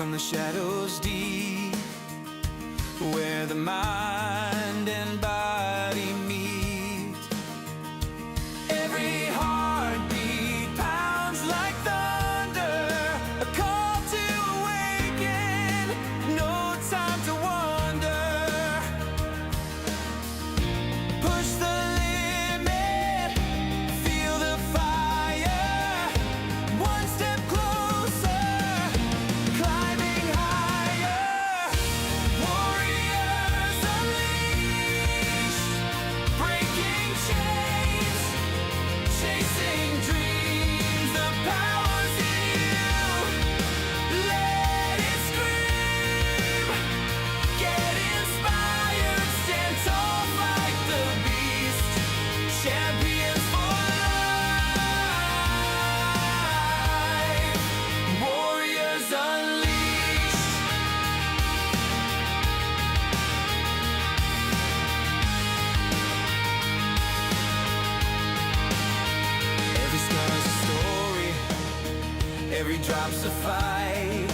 from the shadows deep, where the mind and body meet. Every heartbeat pounds like thunder, a call to awaken, no time to wander. Push the limit, feel the fire, one step closer, climbing higher. Warriors unleashed, breaking chains, chasing dreams, the power's in you. Let it scream, get inspired, stand tall, fight the beast, champions for life, warriors unleashed. Every scar's a story, every drop's a fight,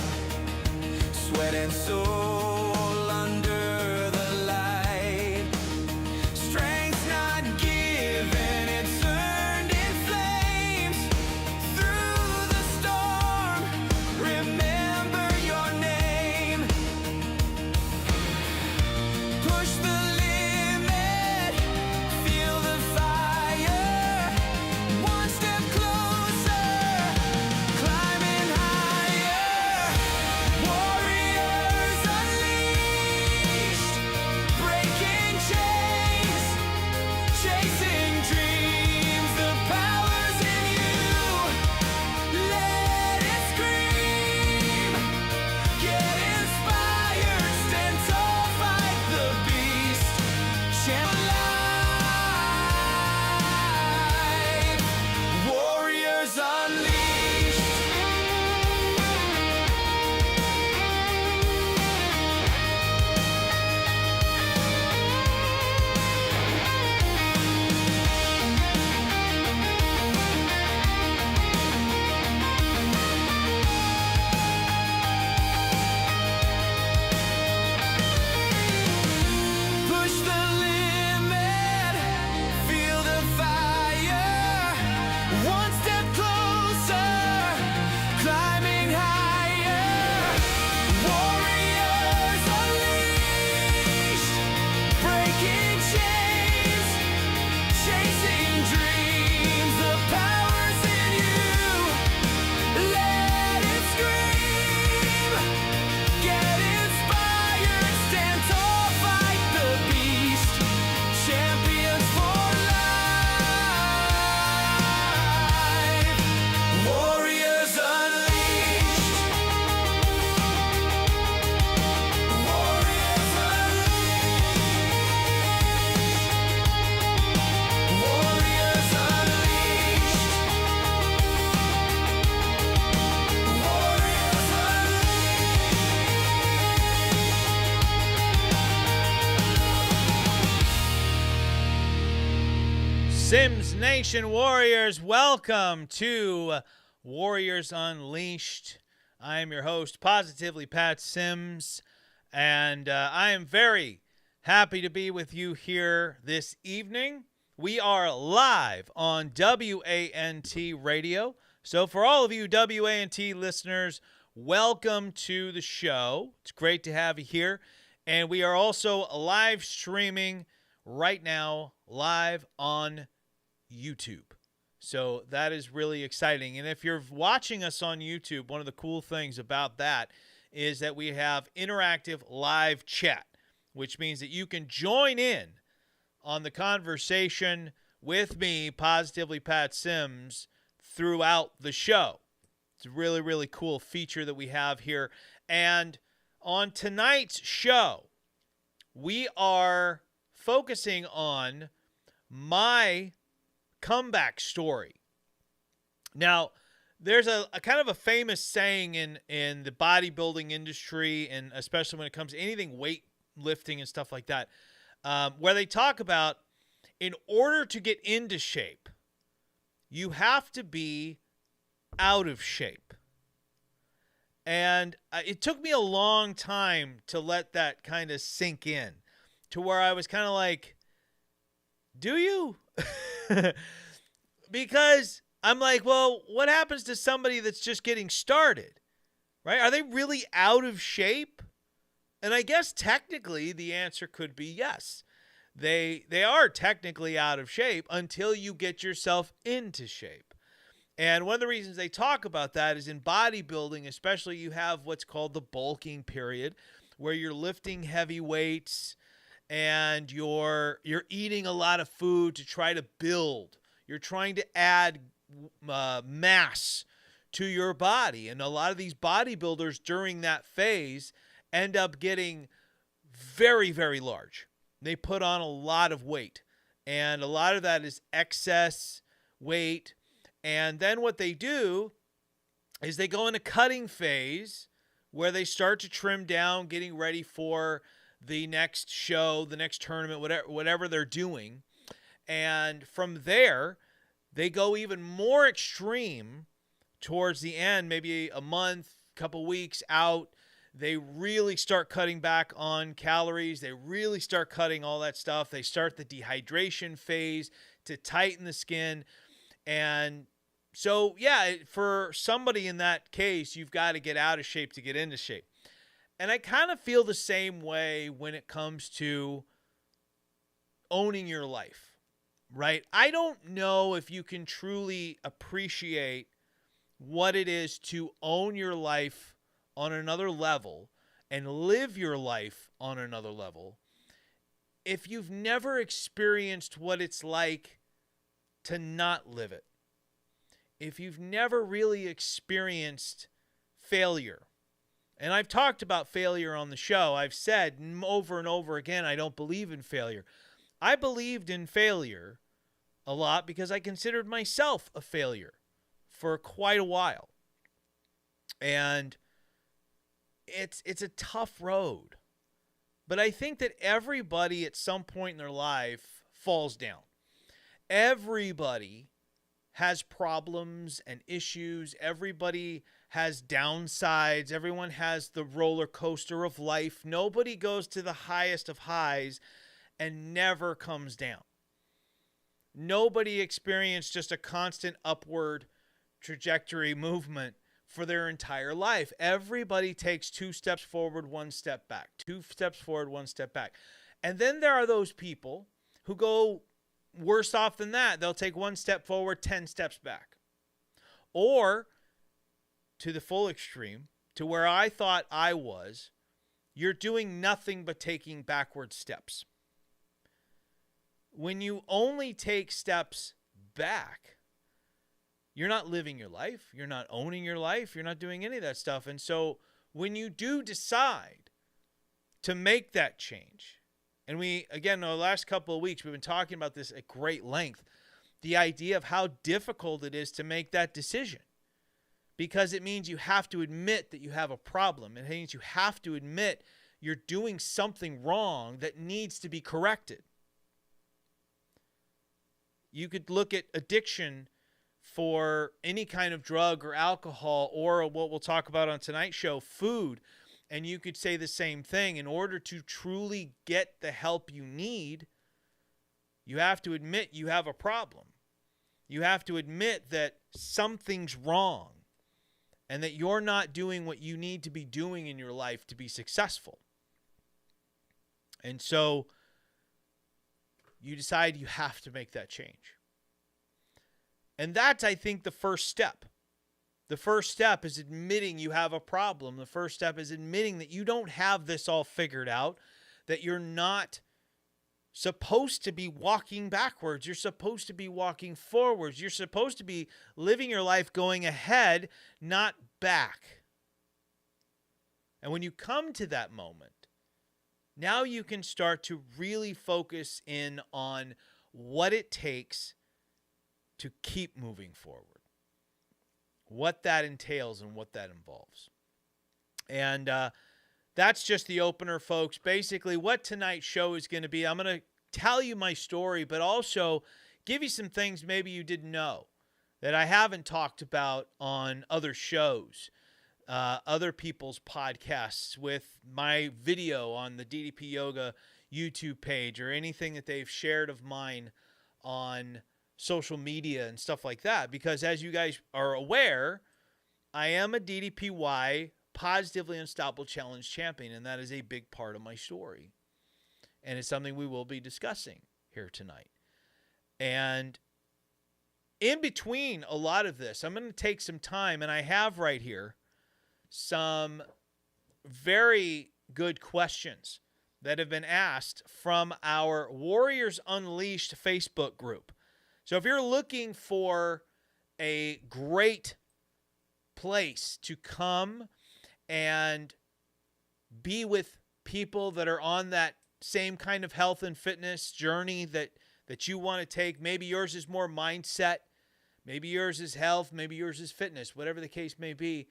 sweat and soul under the light. Strength's not given, it's earned in flames. Through the storm, remember your name. Push the limit, feel the fire, one step closer, climbing higher. Warriors unleashed, breaking chains, chasing dreams, the power's in you. Let it scream, get inspired, stand tall, fight the beast, champion life, warriors unleashed. Push the limit, feel the fire, one step closer, climbing higher. Warriors unleashed, breaking chains, chasing dreams, the power's in you. Let it scream, get inspired, stand tall, fight the beast, champions for life, warriors unleashed. Warriors unleashed. Warriors unleashed. Warriors SimsNation Warriors, welcome to Warriors Unleashed. I am your host, Positively Pat Sims, and I am very happy to be with you here this evening. We are live on WANT Radio. So for all of you WANT listeners, welcome to the show. It's great to have you here. And we are also live streaming right now, live on YouTube. So that is really exciting. And if you're watching us on YouTube, one of the cool things about that is that we have interactive live chat, which means that you can join in on the conversation with me, Positively Pat Sims, throughout the show. It's a really, really cool feature that we have here. And on tonight's show, we are focusing on my comeback story. Now, there's a kind of a famous saying in the bodybuilding industry, and especially when it comes to anything weightlifting and stuff like that, where they talk about in order to get into shape, you have to be out of shape. And it took me a long time to let that kind of sink in, to where I was kind of like, do you? Because I'm like, well, what happens to somebody that's just getting started, right? Are they really out of shape? And I guess technically the answer could be yes. They are technically out of shape until you get yourself into shape. And one of the reasons they talk about that is in bodybuilding, especially, you have what's called the bulking period, where you're lifting heavy weights and you're eating a lot of food to try to build. You're trying to add mass to your body. And a lot of these bodybuilders during that phase end up getting very, very large. They put on a lot of weight. And a lot of that is excess weight. And then what they do is they go in a cutting phase where they start to trim down, getting ready for the next show, the next tournament, whatever they're doing. And from there, they go even more extreme towards the end, maybe a month, couple weeks out. They really start cutting back on calories. They really start cutting all that stuff. They start the dehydration phase to tighten the skin. And so, yeah, for somebody in that case, you've got to get out of shape to get into shape. And I kind of feel the same way when it comes to owning your life, right? I don't know if you can truly appreciate what it is to own your life on another level and live your life on another level if you've never experienced what it's like to not live it. If you've never really experienced failure. And I've talked about failure on the show. I've said over and over again, I don't believe in failure. I believed in failure a lot because I considered myself a failure for quite a while. And it's a tough road. But I think that everybody at some point in their life falls down. Everybody has problems and issues. Everybody has downsides. Everyone has the roller coaster of life. Nobody goes to the highest of highs and never comes down. Nobody experienced just a constant upward trajectory movement for their entire life. Everybody takes 2 steps forward, 1 step back. 2 steps forward, 1 step back. And then there are those people who go worse off than that. They'll take 1 step forward, 10 steps back. Or to the full extreme, to where I thought I was, you're doing nothing but taking backward steps. When you only take steps back, you're not living your life. You're not owning your life. You're not doing any of that stuff. And so when you do decide to make that change, and we, again, the last couple of weeks, we've been talking about this at great length, the idea of how difficult it is to make that decision. Because it means you have to admit that you have a problem. It means you have to admit you're doing something wrong that needs to be corrected. You could look at addiction for any kind of drug or alcohol, or what we'll talk about on tonight's show, food. And you could say the same thing. In order to truly get the help you need, you have to admit you have a problem. You have to admit that something's wrong and that you're not doing what you need to be doing in your life to be successful. And so you decide you have to make that change. And that's, I think, the first step. The first step is admitting you have a problem. The first step is admitting that you don't have this all figured out, that you're not supposed to be walking backwards. You're supposed to be walking forwards. You're supposed to be living your life going ahead, not back. And when you come to that moment, now you can start to really focus in on what it takes to keep moving forward. What that entails and what that involves. And that's just the opener, folks. Basically, what tonight's show is going to be, I'm going to tell you my story, but also give you some things maybe you didn't know that I haven't talked about on other shows. other people's podcasts, with my video on the DDP Yoga YouTube page, or anything that they've shared of mine on social media and stuff like that. Because as you guys are aware, I am a DDPY Positively Unstoppable Challenge champion, and that is a big part of my story. And it's something we will be discussing here tonight. And in between a lot of this, I'm going to take some time, and I have right here some very good questions that have been asked from our Warriors Unleashed Facebook group. So if you're looking for a great place to come and be with people that are on that same kind of health and fitness journey that you want to take, maybe yours is more mindset, maybe yours is health, maybe yours is fitness, whatever the case may be,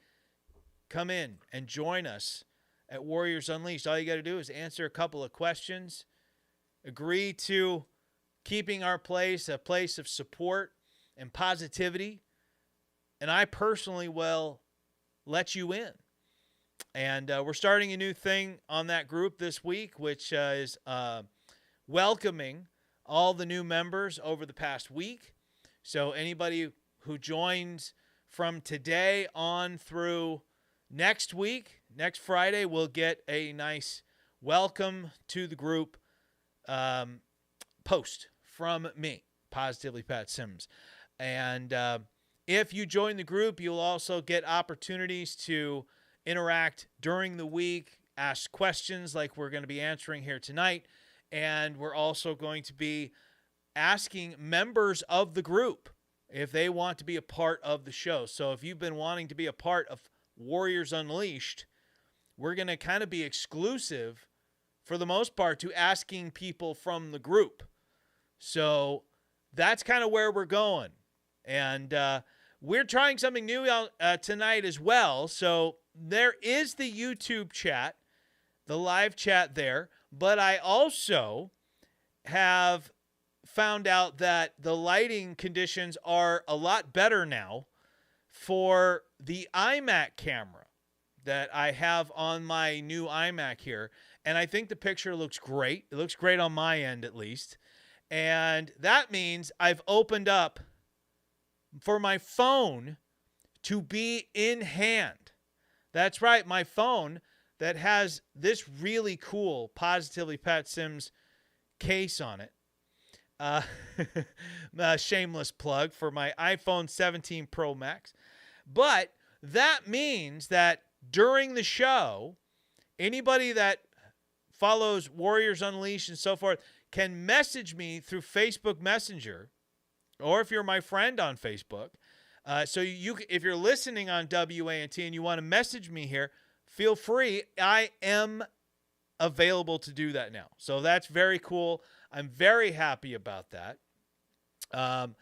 come in and join us at Warriors Unleashed. All you got to do is answer a couple of questions, agree to keeping our place a place of support and positivity, and I personally will let you in. And we're starting a new thing on that group this week, which is welcoming all the new members over the past week. So anybody who joins from today on through next week, next Friday, will get a nice welcome to the group post from me, Positively Pat Sims. And if you join the group, you'll also get opportunities to interact during the week, ask questions like we're going to be answering here tonight. And we're also going to be asking members of the group if they want to be a part of the show. So if you've been wanting to be a part of Warriors Unleashed, we're going to kind of be exclusive for the most part to asking people from the group. So that's kind of where we're going. And we're trying something new tonight as well. So there is the YouTube chat, the live chat there. But I also have found out that the lighting conditions are a lot better now for the iMac camera that I have on my new iMac here. And I think the picture looks great. It looks great on my end, at least. And that means I've opened up for my phone to be in hand. That's right, my phone that has this really cool Positively Pat Sims case on it. A shameless plug for my iPhone 17 Pro Max. But that means that during the show, anybody that follows Warriors Unleashed and so forth can message me through Facebook Messenger, or if you're my friend on Facebook. So if you're listening on WANT and you want to message me here, feel free. I am available to do that now. So that's very cool. I'm very happy about that. And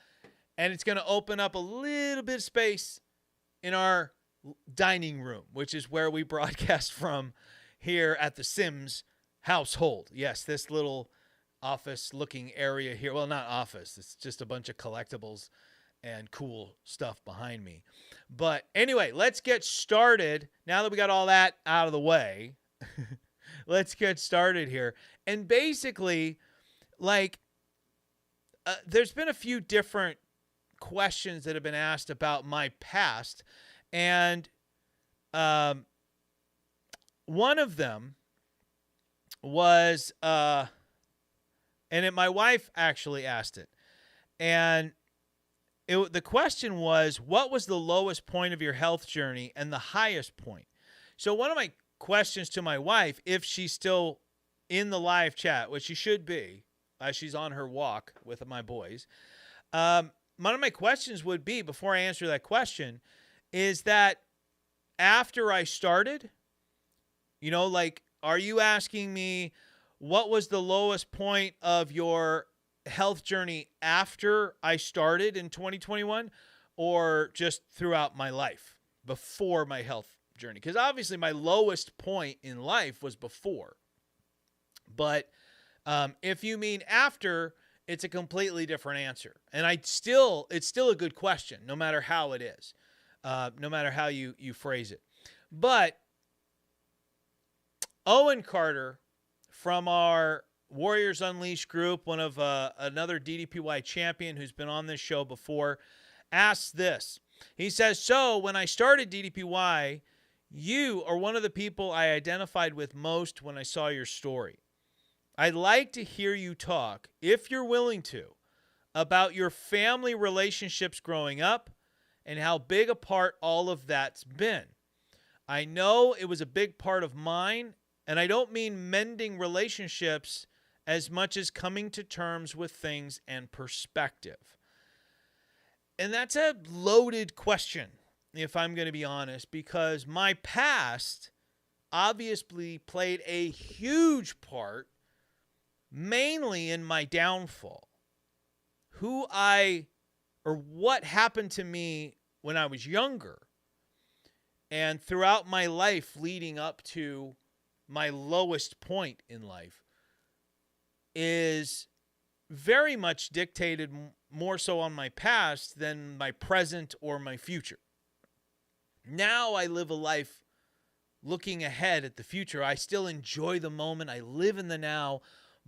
it's going to open up a little bit of space in our dining room, which is where we broadcast from here at the Sims household. Yes, this little office-looking area here. Well, not office. It's just a bunch of collectibles and cool stuff behind me. But anyway, let's get started. Now that we got all that out of the way, let's get started here. And basically, there's been a few different questions that have been asked about my past. And one of them was, my wife actually asked it. And the question was, what was the lowest point of your health journey and the highest point? So one of my questions to my wife, if she's still in the live chat, which she should be, she's on her walk with my boys. One of my questions would be, before I answer that question, is that after I started, are you asking me what was the lowest point of your health journey after I started in 2021, or just throughout my life before my health journey? Because obviously my lowest point in life was before. But if you mean after, it's a completely different answer. And it's still a good question, no matter how it is, no matter how you phrase it. But Owen Carter from our Warriors Unleashed group, one of another DDPY champion who's been on this show before, asks this. He says, so when I started DDPY, you are one of the people I identified with most when I saw your story. I'd like to hear you talk, if you're willing to, about your family relationships growing up and how big a part all of that's been. I know it was a big part of mine, and I don't mean mending relationships as much as coming to terms with things and perspective. And that's a loaded question, if I'm going to be honest, because my past obviously played a huge part, mainly in my downfall. What happened to me when I was younger and throughout my life leading up to my lowest point in life is very much dictated more so on my past than my present or my future. Now I live a life looking ahead at the future. I still enjoy the moment. I live in the now,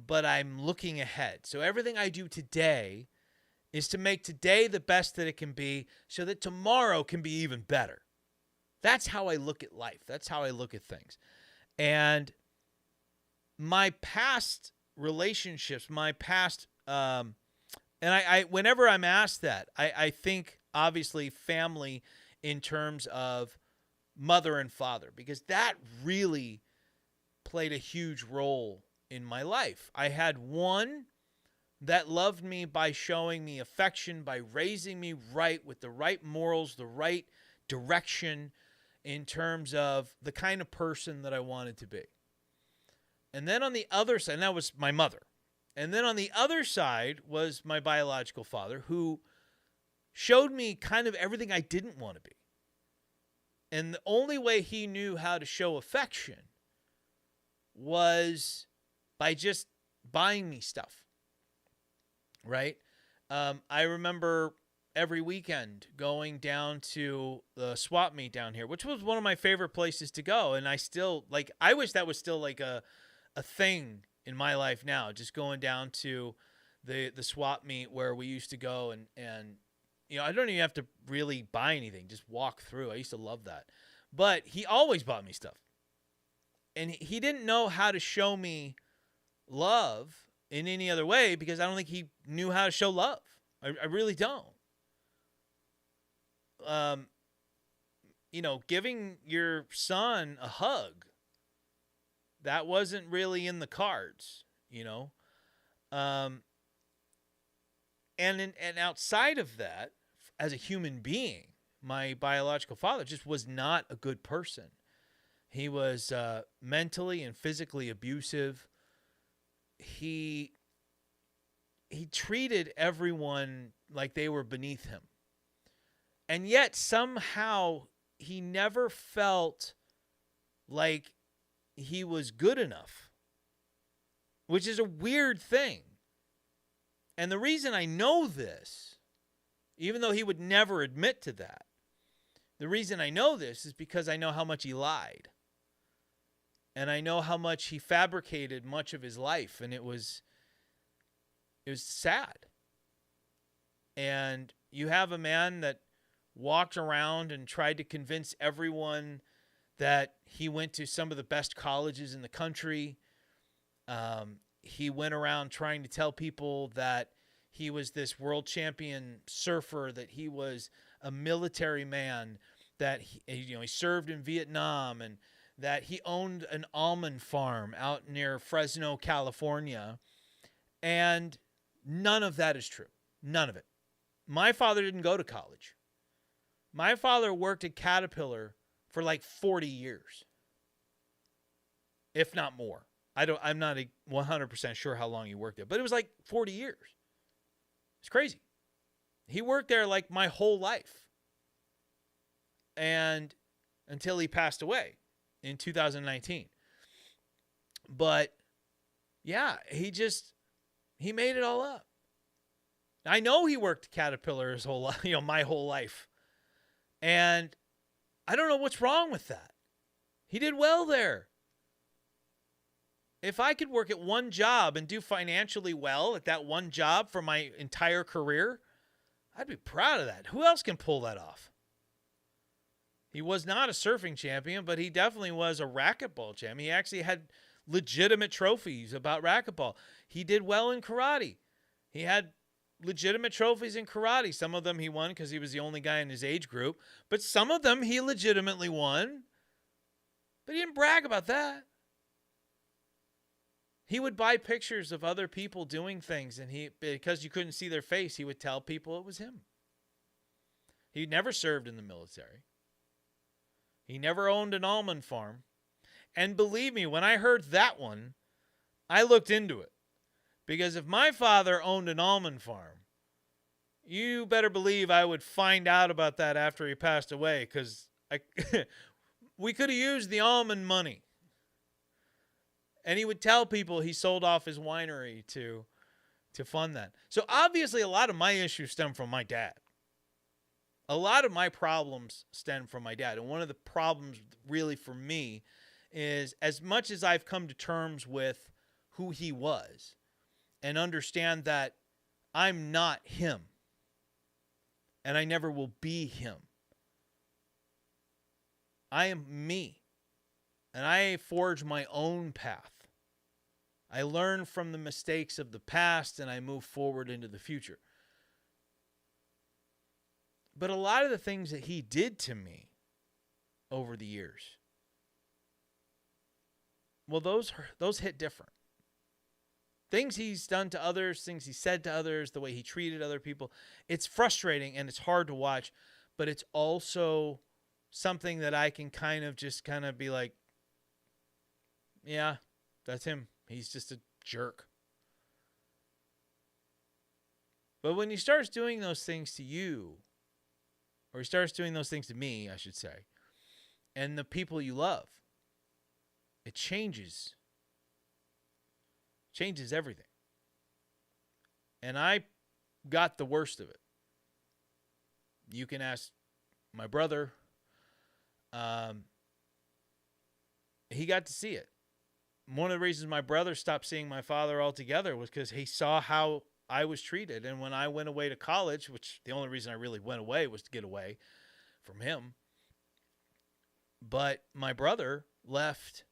but I'm looking ahead. So everything I do today is to make today the best that it can be so that tomorrow can be even better. That's how I look at life. That's how I look at things. And my past relationships, my past, and I whenever I'm asked that, I think obviously family in terms of mother and father, because that really played a huge role in my life. I had one that loved me by showing me affection, by raising me right with the right morals, the right direction in terms of the kind of person that I wanted to be. And then on the other side, and that was my mother. And then on the other side was my biological father, who showed me kind of everything I didn't want to be. And the only way he knew how to show affection was by just buying me stuff. Right? I remember every weekend going down to the swap meet down here, which was one of my favorite places to go. And I still, I wish that was still like a thing in my life now, just going down to the swap meet where we used to go and I don't even have to really buy anything, just walk through. I used to love that. But he always bought me stuff. And he didn't know how to show me love in any other way because I don't think he knew how to show love. I really don't. Giving your son a hug, that wasn't really in the cards, And outside of that, as a human being, my biological father just was not a good person. He was mentally and physically abusive. He treated everyone like they were beneath him. And yet somehow he never felt like he was good enough, which is a weird thing. And the reason I know this, even though he would never admit to that, the reason I know this is because I know how much he lied. And I know how much he fabricated much of his life, and it was sad. And you have a man that walked around and tried to convince everyone that he went to some of the best colleges in the country. He went around trying to tell people that he was this world champion surfer, that he was a military man, that he served in Vietnam, and that he owned an almond farm out near Fresno, California. And none of that is true. None of it. My father didn't go to college. My father worked at Caterpillar for 40 years, if not more. I'm not 100% sure how long he worked there, but it was 40 years. It's crazy. He worked there my whole life. And until he passed away in 2019. But yeah, he made it all up. I know he worked Caterpillar his whole life, my whole life. And I don't know what's wrong with that. He did well there. If I could work at one job and do financially well at that one job for my entire career, I'd be proud of that. Who else can pull that off? He was not a surfing champion, but he definitely was a racquetball champion. He actually had legitimate trophies about racquetball. He did well in karate. He had legitimate trophies in karate. Some of them he won because he was the only guy in his age group, but some of them he legitimately won. But he didn't brag about that. He would buy pictures of other people doing things, and because you couldn't see their face, he would tell people it was him. He never served in the military. He never owned an almond farm. And believe me, when I heard that one, I looked into it. Because if my father owned an almond farm, you better believe I would find out about that after he passed away, because we could have used the almond money. And he would tell people he sold off his winery to fund that. So obviously a lot of my issues stem from my dad. A lot of my problems stem from my dad. And one of the problems really for me is, as much as I've come to terms with who he was and understand that I'm not him and I never will be him. I am me. And I forge my own path. I learn from the mistakes of the past and I move forward into the future. But a lot of the things that he did to me over the years, well, those hit different. Things he's done to others, things he said to others, the way he treated other people, it's frustrating and it's hard to watch, but it's also something that I can kind of be like, yeah, that's him. He's just a jerk. But when he starts doing those things to you, or he starts doing those things to me, I should say, and the people you love, it changes everything. And I got the worst of it. You can ask my brother. He got to see it. One of the reasons my brother stopped seeing my father altogether was because he saw how I was treated. And when I went away to college, which the only reason I really went away was to get away from him. But my brother left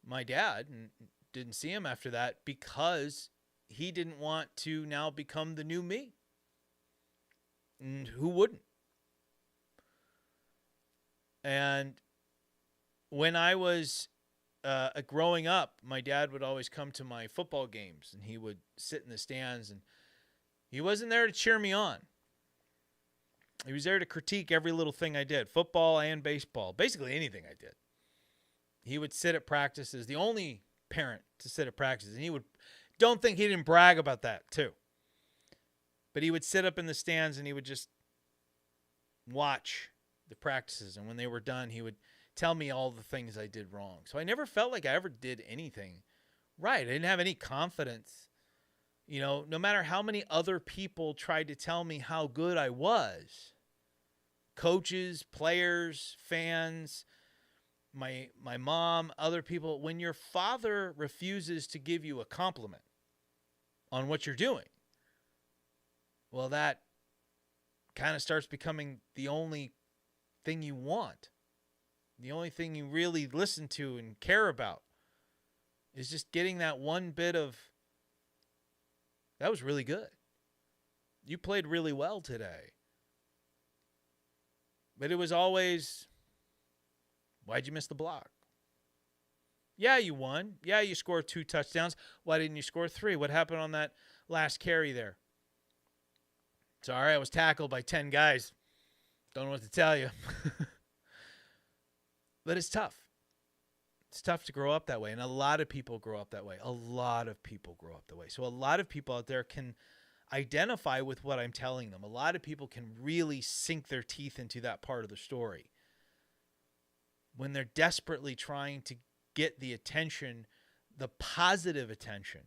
my dad and didn't see him after that because he didn't want to now become the new me. And who wouldn't? And when I was growing up, my dad would always come to my football games and he would sit in the stands, and he wasn't there to cheer me on. He was there to critique every little thing I did, football and baseball, basically anything I did. He would sit at practices, the only parent to sit at practices, and don't think he didn't brag about that too. But he would sit up in the stands and he would just watch the practices, and when they were done, he would tell me all the things I did wrong. So I never felt like I ever did anything right. I didn't have any confidence. No matter how many other people tried to tell me how good I was, coaches, players, fans, my mom, other people, when your father refuses to give you a compliment on what you're doing, well, that kind of starts becoming the only thing you want. The only thing you really listen to and care about is just getting that one bit of, that was really good. You played really well today. But it was always, why'd you miss the block? Yeah, you won. Yeah, you scored 2 touchdowns. Why didn't you score 3? What happened on that last carry there? Sorry, I was tackled by 10 guys. Don't know what to tell you. But it's tough. It's tough to grow up that way. And a lot of people grow up that way. A lot of people grow up that way. So a lot of people out there can identify with what I'm telling them. A lot of people can really sink their teeth into that part of the story. When they're desperately trying to get the attention, the positive attention,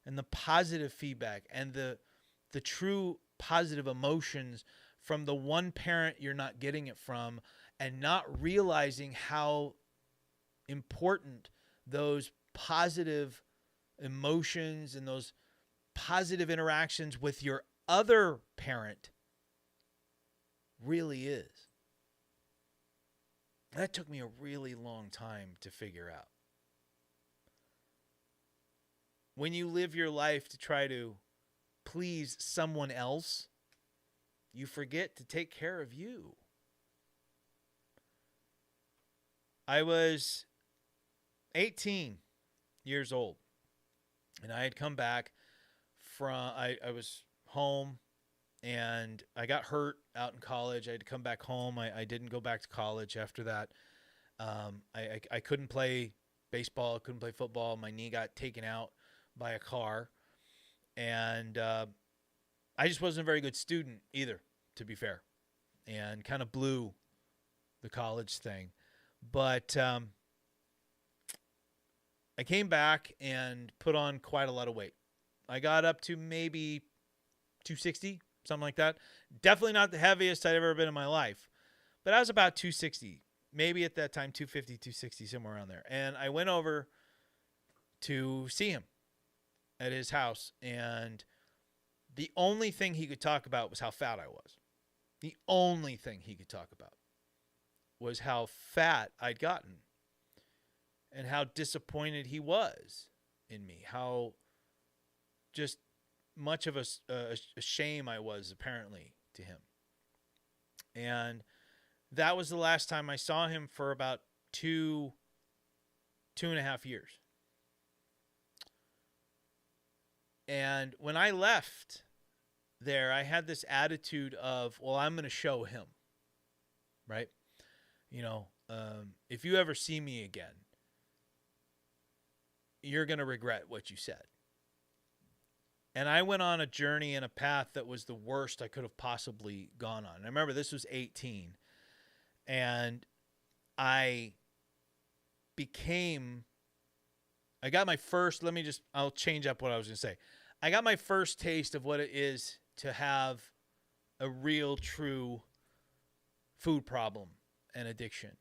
and the positive feedback, and the true positive emotions from the one parent you're not getting it from, and not realizing how important those positive emotions and those positive interactions with your other parent really is. That took me a really long time to figure out. When you live your life to try to please someone else, you forget to take care of you. I was 18 years old, and I had come back from, I was home, and I got hurt out in college. I had to come back home. I didn't go back to college after that. I couldn't play baseball, couldn't play football. My knee got taken out by a car, and I just wasn't a very good student either, to be fair, and kind of blew the college thing. But I came back and put on quite a lot of weight. I got up to maybe 260, something like that. Definitely not the heaviest I'd ever been in my life, but I was about 260, maybe at that time 250, 260, somewhere around there. And I went over to see him at his house, and the only thing he could talk about was how fat I was. The only thing he could talk about was how fat I'd gotten and how disappointed he was in me, how just much of a shame I was, apparently, to him. And that was the last time I saw him for about two and a half years. And when I left there, I had this attitude of, well, I'm going to show him, right? You know, if you ever see me again, you're going to regret what you said. And I went on a journey and a path that was the worst I could have possibly gone on. I remember this was 18. And I got my first, I'll change up what I was going to say. I got my first taste of what it is to have a real, true food problem and addiction.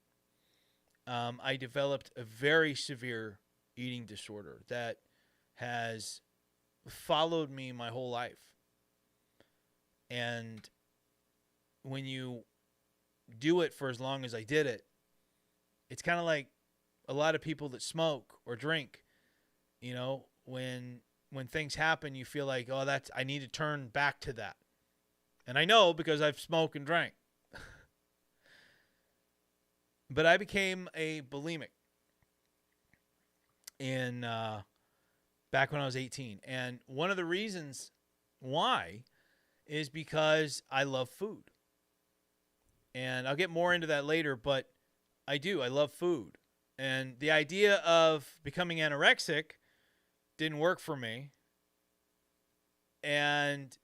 I developed a very severe eating disorder that has followed me my whole life. And when you do it for as long as I did it, it's kind of like a lot of people that smoke or drink. You know, when things happen, you feel like, oh, I need to turn back to that. And I know because I've smoked and drank. But I became a bulimic back when I was 18. And one of the reasons why is because I love food. And I'll get more into that later, but I love food. And the idea of becoming anorexic didn't work for me. And,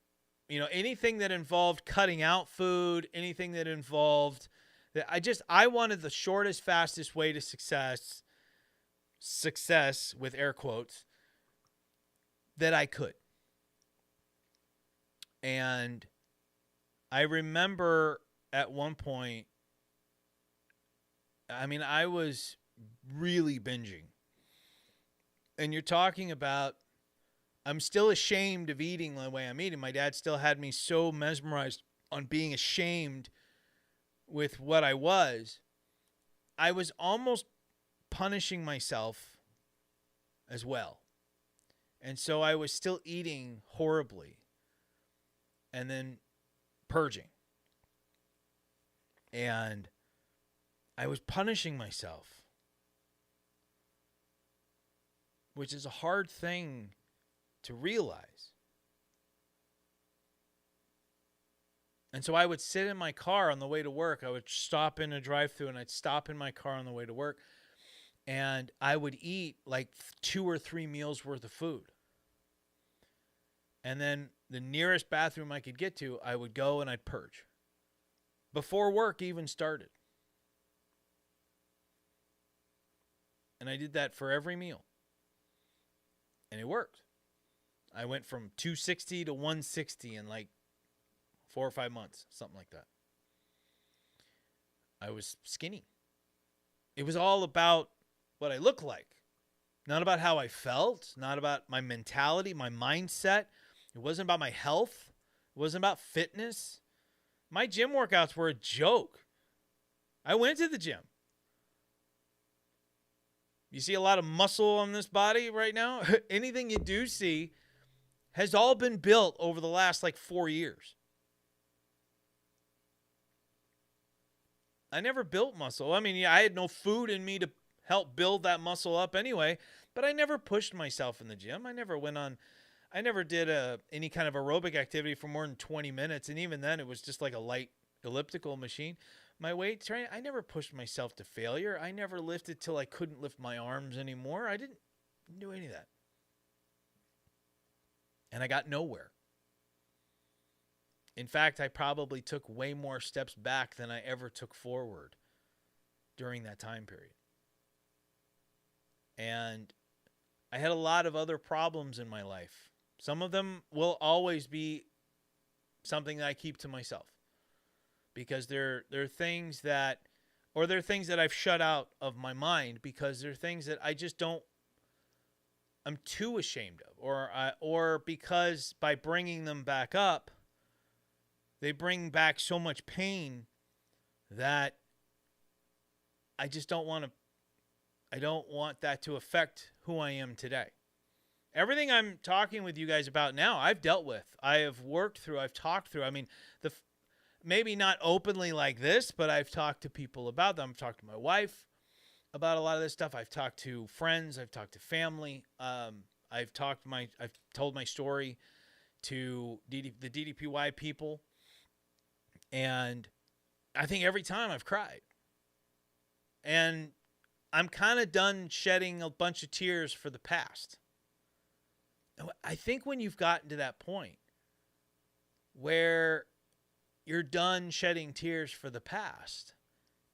you know, anything that involved cutting out food, anything that involved that, I wanted the shortest, fastest way to success with air quotes, that I could. And I remember at one point, I was really binging. And you're talking about, I'm still ashamed of eating the way I'm eating. My dad still had me so mesmerized on being ashamed with what I was almost punishing myself as well. And so I was still eating horribly and then purging. And I was punishing myself, which is a hard thing to realize. And so I would sit in my car on the way to work. I would stop in a drive-thru and I'd stop in my car on the way to work. And I would eat like 2 or 3 meals worth of food. And then the nearest bathroom I could get to, I would go and I'd purge. Before work even started. And I did that for every meal. And it worked. I went from 260 to 160 in like 4 or 5 months, something like that. I was skinny. It was all about what I look like. Not about how I felt, not about my mentality, my mindset. It wasn't about my health. It wasn't about fitness. My gym workouts were a joke. I went to the gym. You see a lot of muscle on this body right now? Anything you do see has all been built over the last 4 years. I never built muscle. I mean, yeah, I had no food in me to help build that muscle up anyway, but I never pushed myself in the gym. I never did any kind of aerobic activity for more than 20 minutes, and even then it was just like a light elliptical machine. My weight training, I never pushed myself to failure. I never lifted till I couldn't lift my arms anymore. I didn't do any of that. And I got nowhere. In fact, I probably took way more steps back than I ever took forward during that time period. And I had a lot of other problems in my life. Some of them will always be something that I keep to myself, because they're things that I've shut out of my mind, because they're things that I'm too ashamed of, or because by bringing them back up, they bring back so much pain that I don't want that to affect who I am today. Everything I'm talking with you guys about now, I've dealt with. I have worked through. I've talked through. I mean, maybe not openly like this, but I've talked to people about them. I've talked to my wife about a lot of this stuff. I've talked to friends. I've talked to family. I've told my story to the DDPY people. And I think every time I've cried. And I'm kind of done shedding a bunch of tears for the past. I think when you've gotten to that point where you're done shedding tears for the past,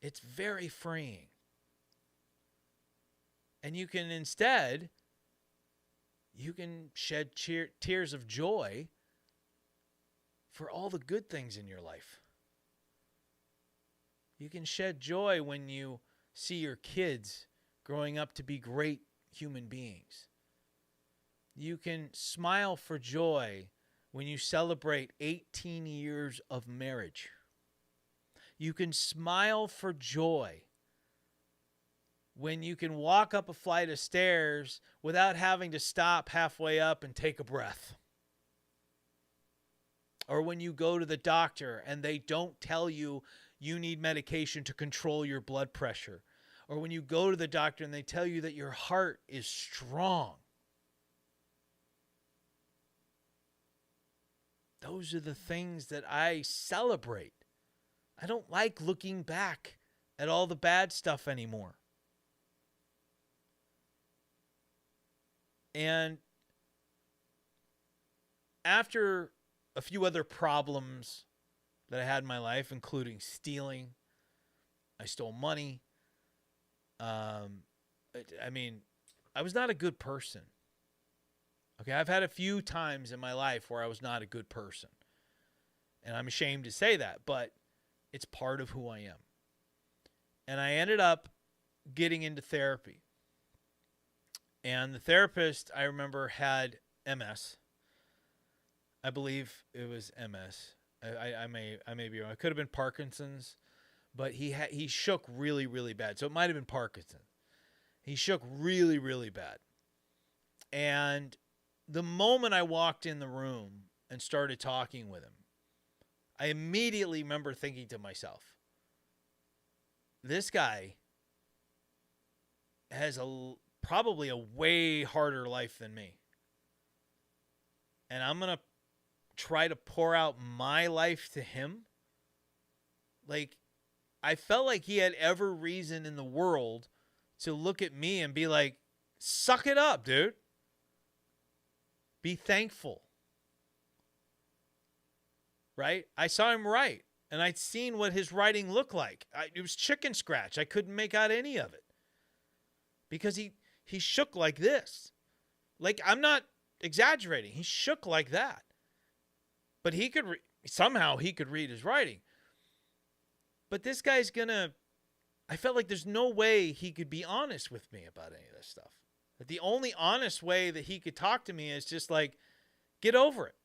it's very freeing. And you can shed tears of joy for all the good things in your life. You can shed joy when you see your kids growing up to be great human beings. You can smile for joy when you celebrate 18 years of marriage. You can smile for joy when you can walk up a flight of stairs without having to stop halfway up and take a breath. Or when you go to the doctor and they don't tell you you need medication to control your blood pressure. Or when you go to the doctor and they tell you that your heart is strong. Those are the things that I celebrate. I don't like looking back at all the bad stuff anymore. And after a few other problems that I had in my life, including stealing, I stole money. I was not a good person. Okay, I've had a few times in my life where I was not a good person. And I'm ashamed to say that, but it's part of who I am. And I ended up getting into therapy. And the therapist, I remember, had MS. I believe it was MS. I may be wrong. It could have been Parkinson's, but he shook really, really bad. So it might have been Parkinson's. He shook really, really bad. And the moment I walked in the room and started talking with him, I immediately remember thinking to myself, this guy has probably a way harder life than me. And I'm going to try to pour out my life to him. I felt like he had every reason in the world to look at me and be like, suck it up, dude. Be thankful. Right? I saw him write, and I'd seen what his writing looked like. It was chicken scratch. I couldn't make out any of it. Because he shook like this. I'm not exaggerating. He shook like that. But somehow he could read his writing. But this guy's going to I felt like there's no way he could be honest with me about any of this stuff. That the only honest way that he could talk to me is just like, get over it.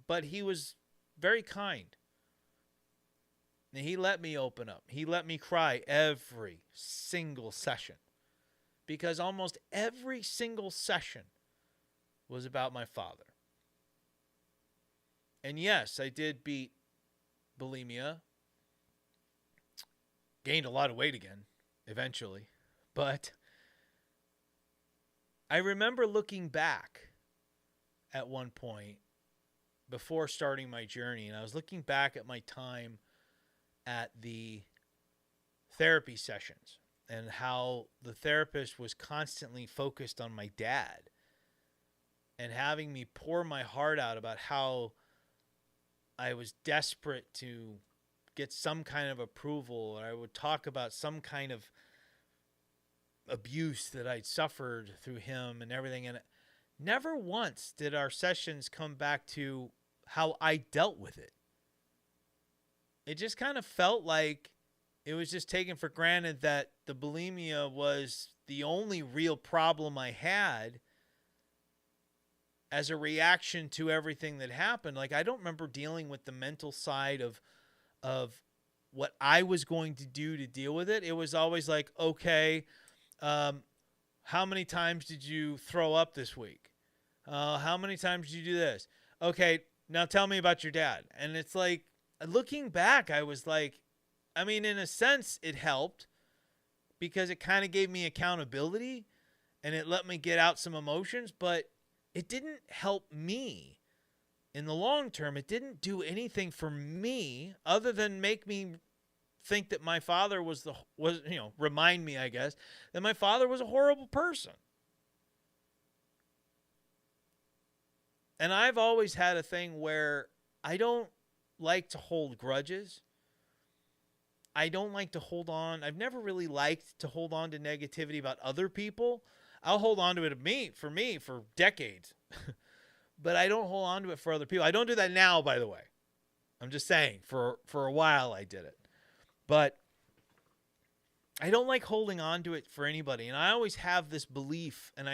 But he was very kind. And he let me open up. He let me cry every single session. Because almost every single session was about my father. And yes, I did beat bulimia. Gained a lot of weight again, eventually. But I remember looking back at one point before starting my journey, and I was looking back at my time at the therapy sessions and how the therapist was constantly focused on my dad and having me pour my heart out about how I was desperate to get some kind of approval, or I would talk about some kind of abuse that I'd suffered through him and everything. And never once did our sessions come back to how I dealt with it. It just kind of felt like it was just taken for granted that the bulimia was the only real problem I had as a reaction to everything that happened. Like, I don't remember dealing with the mental side of what I was going to do to deal with it. It was always like, okay, how many times did you throw up this week? How many times did you do this? Okay, now tell me about your dad. And it's like, looking back, I was like, I mean, in a sense, it helped because it kind of gave me accountability and it let me get out some emotions, but it didn't help me. In the long term, it didn't do anything for me other than make me think that my father remind me, I guess, that my father was a horrible person. And I've always had a thing where I don't like to hold grudges. I don't like to hold on. I've never really liked to hold on to negativity about other people. I'll hold on to it for decades. But I don't hold on to it for other people. I don't do that now, by the way. I'm just saying, for a while I did it. But I don't like holding on to it for anybody. And I always have this belief, and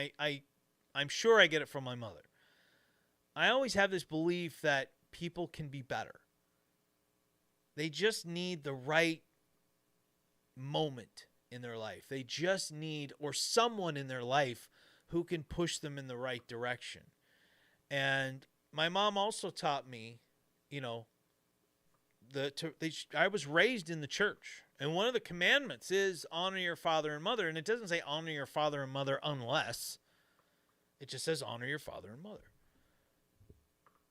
I'm sure I get it from my mother. I always have this belief that people can be better. They just need the right moment in their life. They just need, or someone in their life who can push them in the right direction. And my mom also taught me, I was raised in the church. And one of the commandments is honor your father and mother. And it doesn't say honor your father and mother unless. It just says honor your father and mother.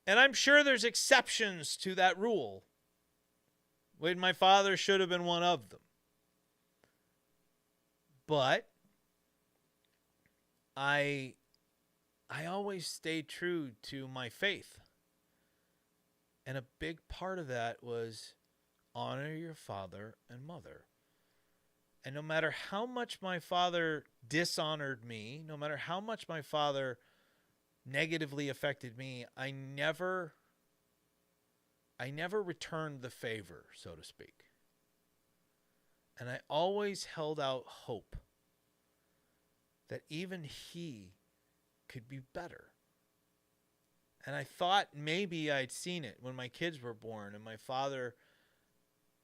And I'm sure there's exceptions to that rule. When my father should have been one of them. But I always stayed true to my faith. And a big part of that was honor your father and mother. And no matter how much my father dishonored me, no matter how much my father negatively affected me, I never returned the favor, so to speak. And I always held out hope that even he could be better. And I thought maybe I'd seen it when my kids were born and my father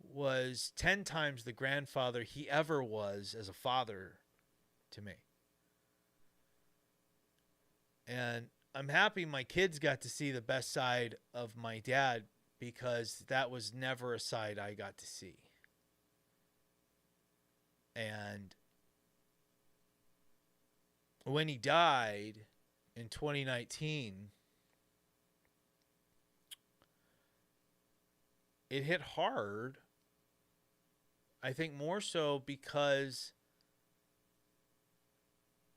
was 10 times the grandfather he ever was as a father to me. And I'm happy my kids got to see the best side of my dad because that was never a side I got to see. And when he died in 2019, it hit hard. I think more so because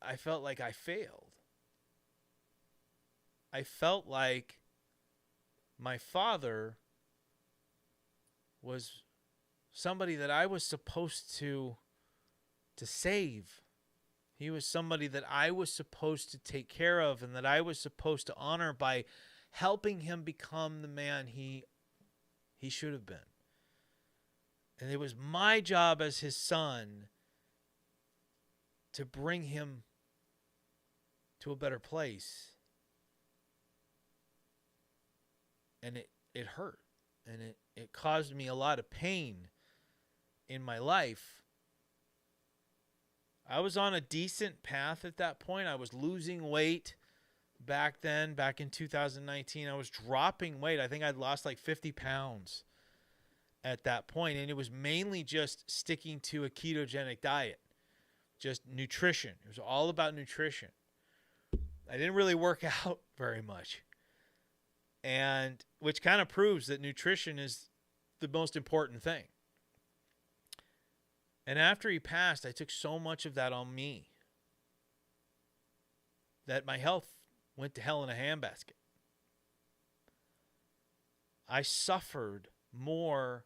I felt like I failed. I felt like my father was somebody that I was supposed to save. He was somebody that I was supposed to take care of and that I was supposed to honor by helping him become the man he should have been. And it was my job as his son to bring him to a better place. And it hurt. And it caused me a lot of pain in my life. I was on a decent path at that point. I was losing weight back then, back in 2019. I was dropping weight. I think I'd lost like 50 pounds at that point. And it was mainly just sticking to a ketogenic diet, just nutrition. It was all about nutrition. I didn't really work out very much. And which kind of proves that nutrition is the most important thing. And after he passed, I took so much of that on me that my health went to hell in a handbasket. I suffered more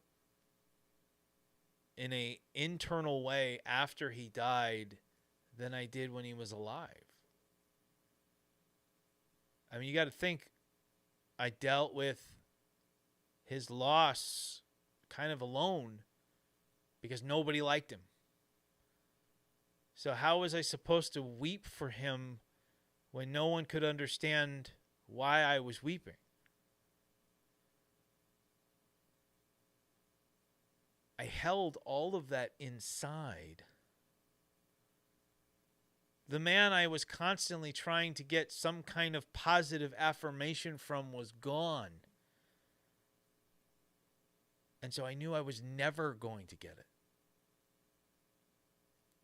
in an internal way after he died than I did when he was alive. I mean, you got to think, I dealt with his loss kind of alone because nobody liked him. So how was I supposed to weep for him when no one could understand why I was weeping? I held all of that inside. The man I was constantly trying to get some kind of positive affirmation from was gone. And so I knew I was never going to get it.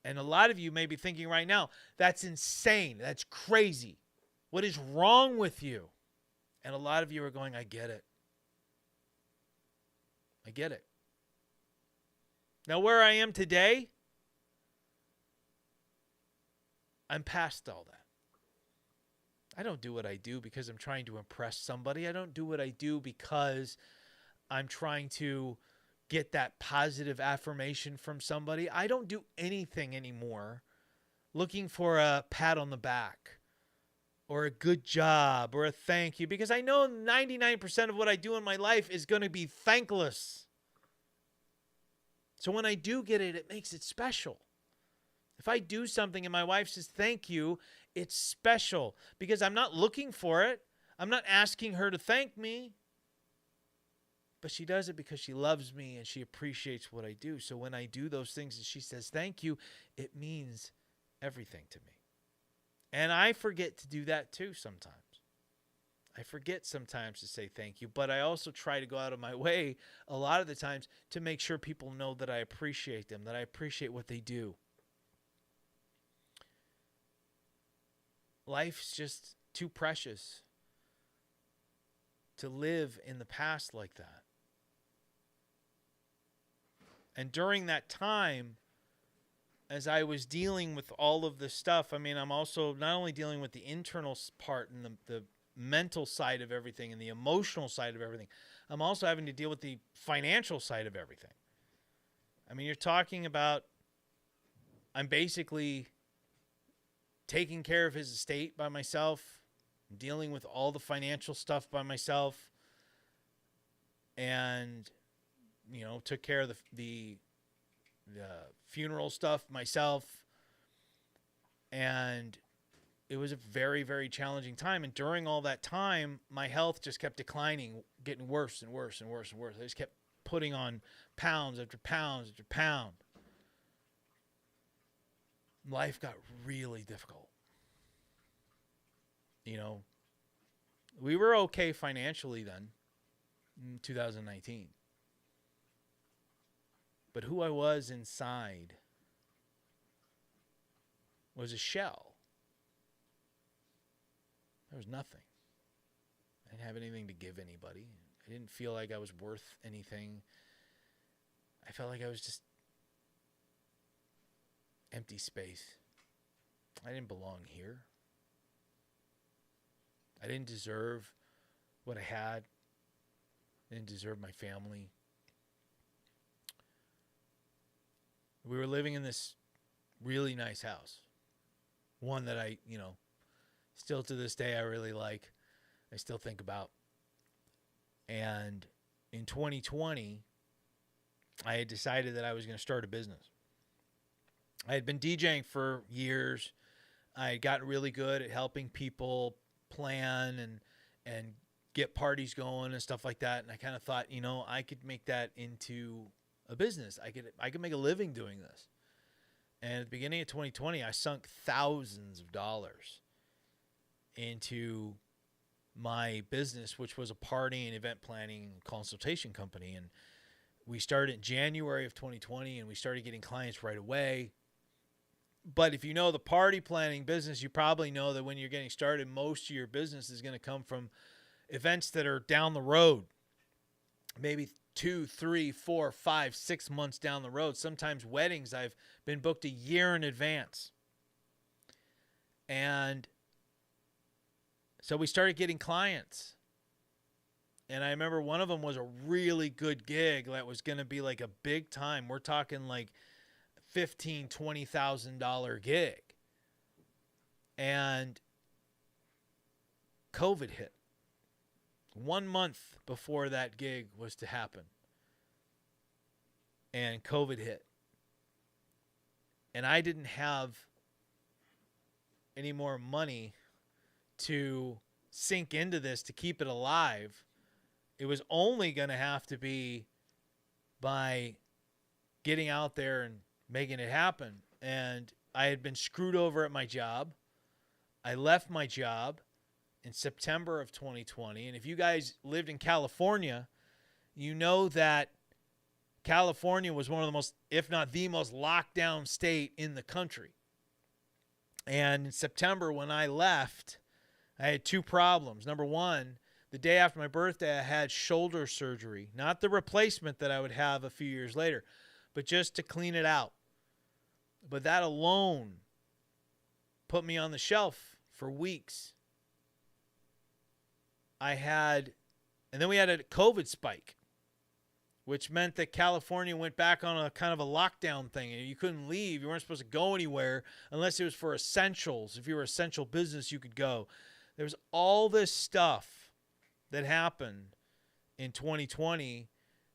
And a lot of you may be thinking right now, that's insane. That's crazy. What is wrong with you? And a lot of you are going, I get it. I get it. Now, where I am today, I'm past all that. I don't do what I do because I'm trying to impress somebody. I don't do what I do because I'm trying to get that positive affirmation from somebody. I don't do anything anymore looking for a pat on the back or a good job or a thank you, because I know 99% of what I do in my life is going to be thankless. So when I do get it, it makes it special. If I do something and my wife says thank you, it's special because I'm not looking for it. I'm not asking her to thank me. But she does it because she loves me and she appreciates what I do. So when I do those things and she says thank you, it means everything to me. And I forget to do that too sometimes. I forget sometimes to say thank you, but I also try to go out of my way a lot of the times to make sure people know that I appreciate them, that I appreciate what they do. Life's just too precious to live in the past like that. And during that time, as I was dealing with all of this stuff, I mean, I'm also not only dealing with the internal part and the mental side of everything and the emotional side of everything, I'm also having to deal with the financial side of everything. I mean, you're talking about, I'm basically taking care of his estate by myself, dealing with all the financial stuff by myself, and took care of the funeral stuff myself. And it was a very, very challenging time. And during all that time, my health just kept declining, getting worse and worse and worse and worse. I just kept putting on pounds after pounds after pound. Life got really difficult. We were okay financially then in 2019. But who I was inside was a shell. There was nothing. I didn't have anything to give anybody. I didn't feel like I was worth anything. I felt like I was just empty space. I didn't belong here. I didn't deserve what I had. I didn't deserve my family. We were living in this really nice house. One that I, still to this day I really like. I still think about. And in 2020, I had decided that I was going to start a business. I had been DJing for years. I had gotten really good at helping people plan and get parties going and stuff like that. And I kind of thought, I could make that into a business. I could make a living doing this. And at the beginning of 2020, I sunk thousands of dollars into my business, which was a party and event planning consultation company. And we started in January of 2020, and we started getting clients right away. But if you know the party planning business, you probably know that when you're getting started, most of your business is going to come from events that are down the road, maybe 2, 3, 4, 5, 6 months down the road. Sometimes weddings I've been booked a year in advance. And so we started getting clients. And I remember one of them was a really good gig that was going to be like a big time. We're talking like $15,000, $20,000 gig. And COVID hit 1 month before that gig was to happen. And COVID hit. And I didn't have any more money to sink into this to keep it alive. It was only going to have to be by getting out there and making it happen. And I had been screwed over at my job. I left my job in September of 2020. And if you guys lived in California, you know that California was one of the most, if not the most locked down state in the country. And in September, when I left, I had two problems. Number one, the day after my birthday, I had shoulder surgery. Not the replacement that I would have a few years later, but just to clean it out. But that alone put me on the shelf for weeks. And then we had a COVID spike, which meant that California went back on a kind of a lockdown thing. And you couldn't leave. You weren't supposed to go anywhere unless it was for essentials. If you were essential business, you could go. There was all this stuff that happened in 2020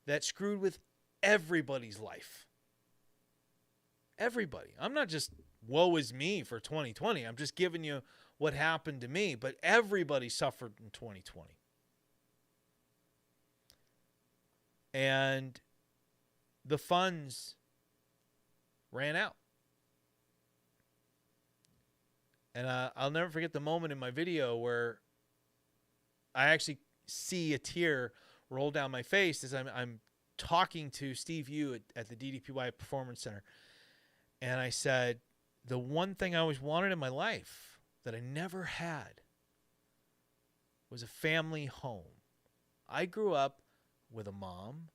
that screwed with everybody's life. Everybody. I'm not just woe is me for 2020. I'm just giving you what happened to me. But everybody suffered in 2020. And the funds ran out. And I'll never forget the moment in my video where I actually see a tear roll down my face as I'm talking to Steve Yu at the DDPY Performance Center. And I said, the one thing I always wanted in my life that I never had was a family home. I grew up with a mom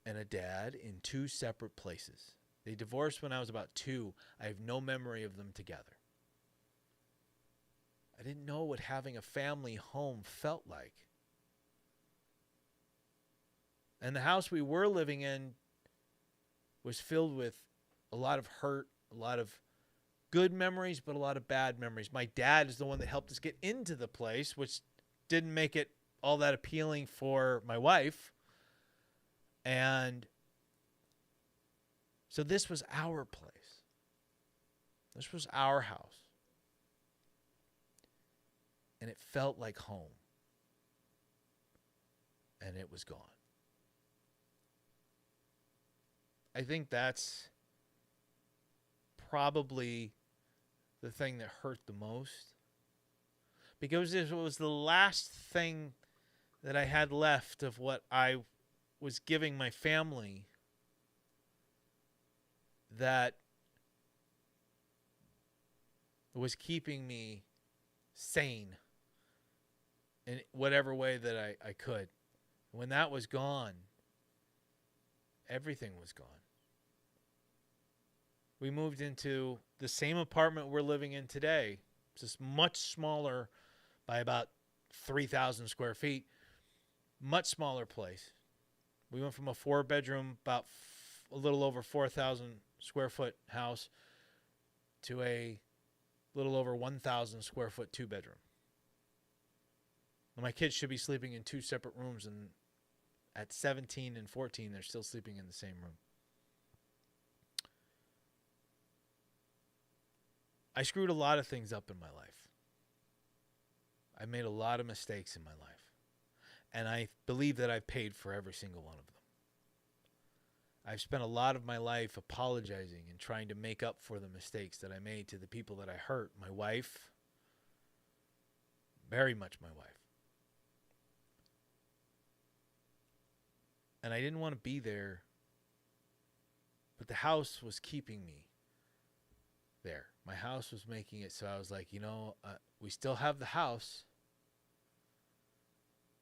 and a dad in two separate places. They divorced when I was about 2. I have no memory of them together. I didn't know what having a family home felt like. And the house we were living in was filled with a lot of hurt, a lot of good memories, but a lot of bad memories. My dad is the one that helped us get into the place, which didn't make it all that appealing for my wife. And so this was our place. This was our house. And it felt like home. And it was gone. I think that's probably the thing that hurt the most. Because it was the last thing that I had left of what I was giving my family that was keeping me sane in whatever way that I could. When that was gone, everything was gone. We moved into the same apartment we're living in today. It's just much smaller by about 3,000 square feet. Much smaller place. We went from a 4-bedroom, about a little over 4,000 square foot house to a little over 1,000 square foot 2-bedroom. My kids should be sleeping in 2 separate rooms, and at 17 and 14, they're still sleeping in the same room. I screwed a lot of things up in my life. I made a lot of mistakes in my life. And I believe that I've paid for every single one of them. I've spent a lot of my life apologizing and trying to make up for the mistakes that I made to the people that I hurt. My wife, very much my wife. And I didn't want to be there, but the house was keeping me there. My house was making it so I was like, we still have the house.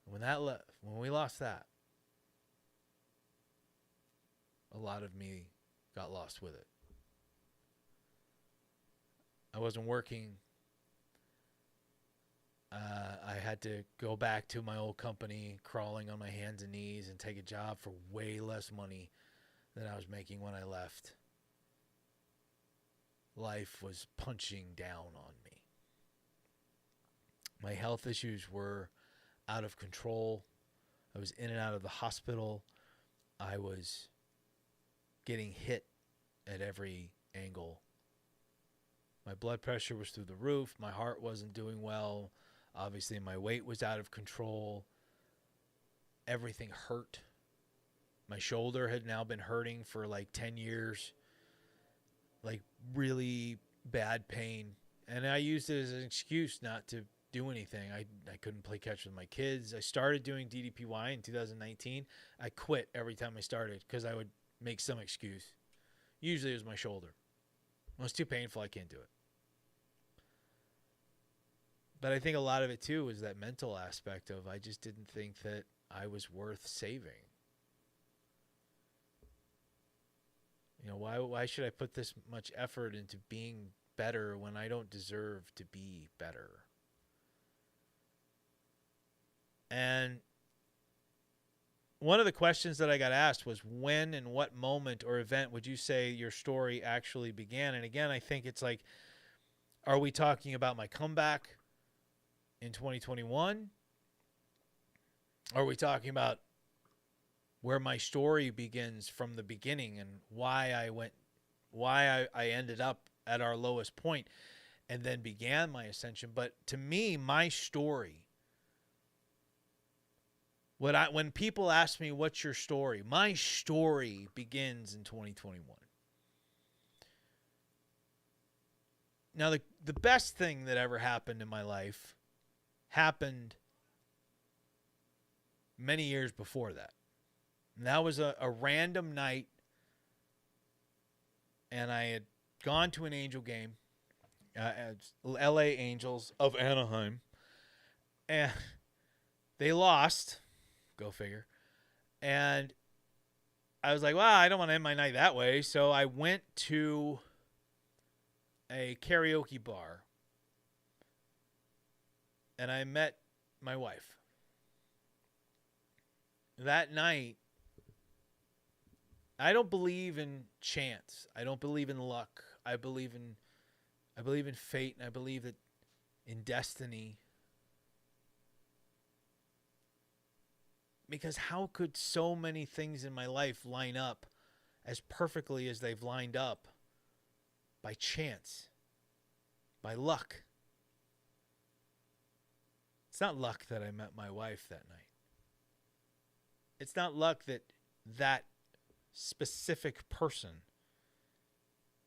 When we lost that, a lot of me got lost with it. I wasn't working. I had to go back to my old company, crawling on my hands and knees, and take a job for way less money than I was making when I left. Life was punching down on me. My health issues were out of control. I was in and out of the hospital. I was getting hit at every angle. My blood pressure was through the roof. My heart wasn't doing well. Obviously, my weight was out of control. Everything hurt. My shoulder had now been hurting for like 10 years. Like really bad pain. And I used it as an excuse not to do anything. I couldn't play catch with my kids. I started doing DDPY in 2019. I quit every time I started because I would make some excuse. Usually it was my shoulder. Well, it's too painful. I can't do it. But I think a lot of it too was that mental aspect of I just didn't think that I was worth saving. Why should I put this much effort into being better when I don't deserve to be better? And one of the questions that I got asked was, when and what moment or event would you say your story actually began? And again, I think it's like, are we talking about my comeback in 2021? Are we talking about where my story begins from the beginning and why I ended up at our lowest point and then began my ascension? But to me, my story, when people ask me, what's your story? My story begins in 2021. Now, the best thing that ever happened in my life happened many years before that. And that was a random night, and I had gone to an Angel game, LA Angels of Anaheim, and they lost. Go figure. And I was like, well, I don't want to end my night that way. So I went to a karaoke bar and I met my wife. That night, I don't believe in chance. I don't believe in luck. I believe in fate, and I believe that in destiny. Because how could so many things in my life line up as perfectly as they've lined up by chance, by luck? It's not luck that I met my wife that night. It's not luck that that specific person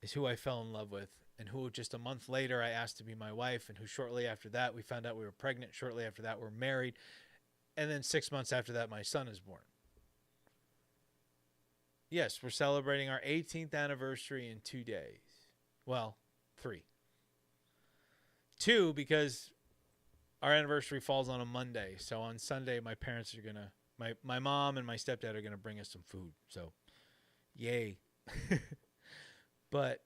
is who I fell in love with, and who just a month later I asked to be my wife, and who shortly after that we found out we were pregnant. Shortly after that we're married. And then 6 months after that, my son is born. Yes, we're celebrating our 18th anniversary in 2 days. Well, 3. 2, because our anniversary falls on a Monday. So on Sunday, my parents are going to, my mom and my stepdad are going to bring us some food. So, yay. But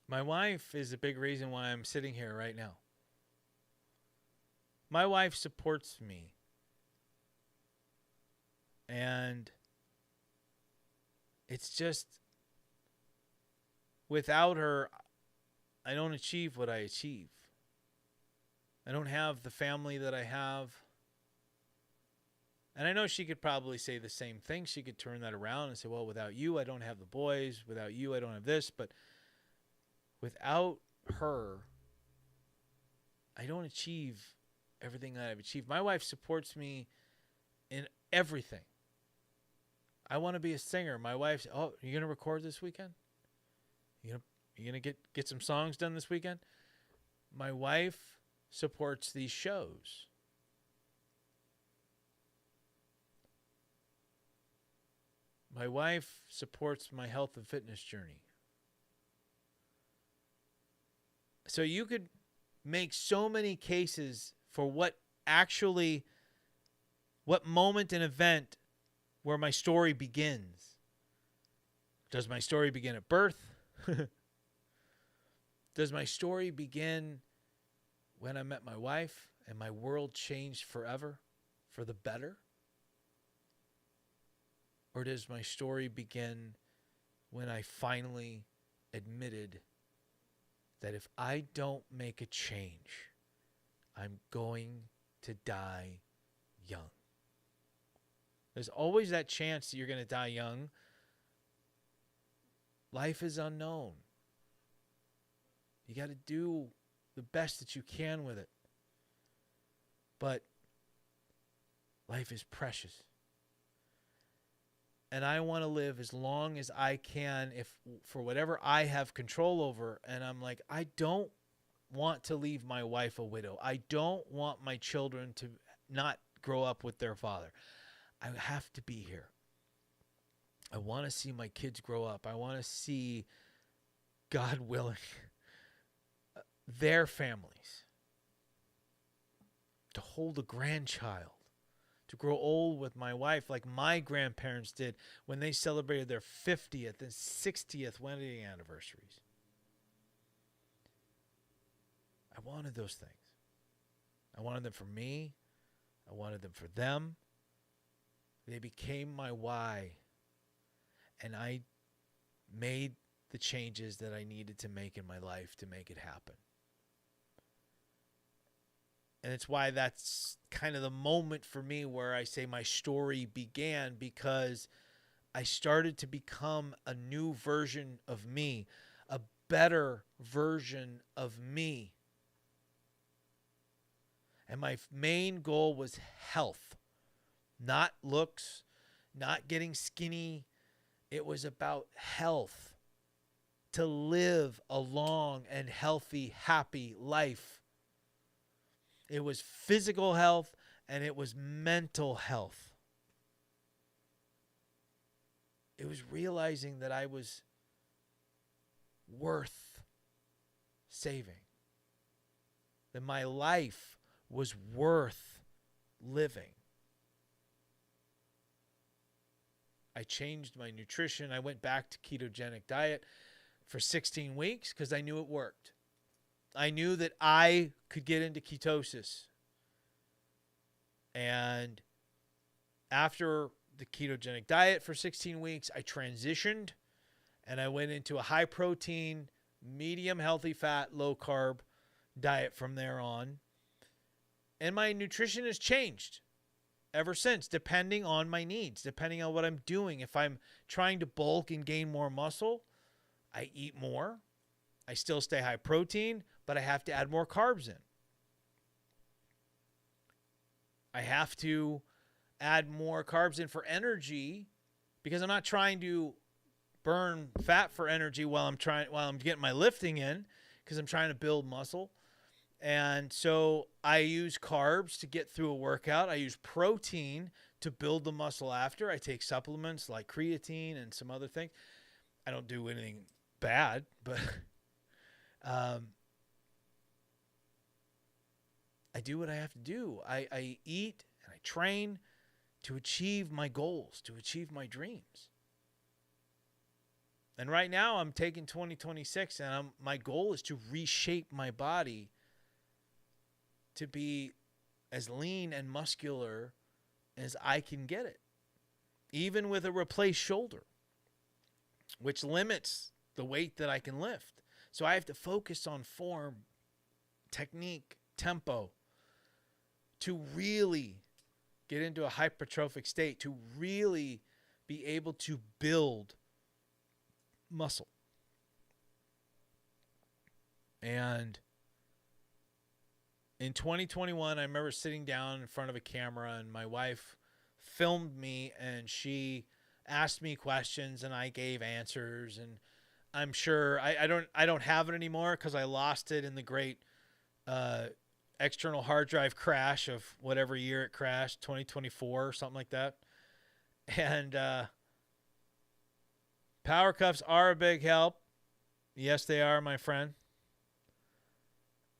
my wife is a big reason why I'm sitting here right now. My wife supports me. And it's just, without her, I don't achieve what I achieve. I don't have the family that I have. And I know she could probably say the same thing. She could turn that around and say, well, without you, I don't have the boys. Without you, I don't have this. But without her, I don't achieve everything that I've achieved. My wife supports me in everything. I want to be a singer. My wife's, oh, you going to record this weekend? You going to get some songs done this weekend? My wife supports these shows. My wife supports my health and fitness journey. So you could make so many cases for what moment and event where my story begins. Does my story begin at birth? Does my story begin when I met my wife and my world changed forever for the better? Or does my story begin when I finally admitted that if I don't make a change, I'm going to die young? There's always that chance that you're going to die young. Life is unknown. You got to do the best that you can with it. But life is precious. And I want to live as long as I can for whatever I have control over. And I'm like, I don't want to leave my wife a widow. I don't want my children to not grow up with their father. I have to be here. I want to see my kids grow up. I want to see, God willing, their families, to hold a grandchild, to grow old with my wife like my grandparents did when they celebrated their 50th and 60th wedding anniversaries. I wanted those things. I wanted them for me. I wanted them for them. They became my why. And I made the changes that I needed to make in my life to make it happen. And it's why that's kind of the moment for me where I say my story began, because I started to become a new version of me, a better version of me. And my main goal was health, not looks, not getting skinny. It was about health, to live a long and healthy, happy life. It was physical health and it was mental health. It was realizing that I was worth saving, that my life was worth living. I changed my nutrition. I went back to ketogenic diet for 16 weeks because I knew it worked. I knew that I could get into ketosis. And after the ketogenic diet for 16 weeks, I transitioned and I went into a high protein, medium healthy fat, low carb diet from there on. And my nutrition has changed ever since, depending on my needs, depending on what I'm doing. If I'm trying to bulk and gain more muscle, I eat more. I still stay high protein, but I have to add more carbs in. I have to add more carbs in for energy because I'm not trying to burn fat for energy while I'm getting my lifting in, because I'm trying to build muscle. And so I use carbs to get through a workout. I use protein to build the muscle after. I take supplements like creatine and some other things. I don't do anything bad, but I do what I have to do. I eat and I train to achieve my goals, to achieve my dreams. And right now I'm taking 2026 and my goal is to reshape my body to be as lean and muscular as I can get it, even with a replaced shoulder, which limits the weight that I can lift. So I have to focus on form, technique, tempo to really get into a hypertrophic state to really be able to build muscle. And in 2021, I remember sitting down in front of a camera, and my wife filmed me, and she asked me questions, and I gave answers. And I'm sure I don't have it anymore because I lost it in the great external hard drive crash of whatever year it crashed, 2024 or something like that. And power cuffs are a big help. Yes, they are, my friend.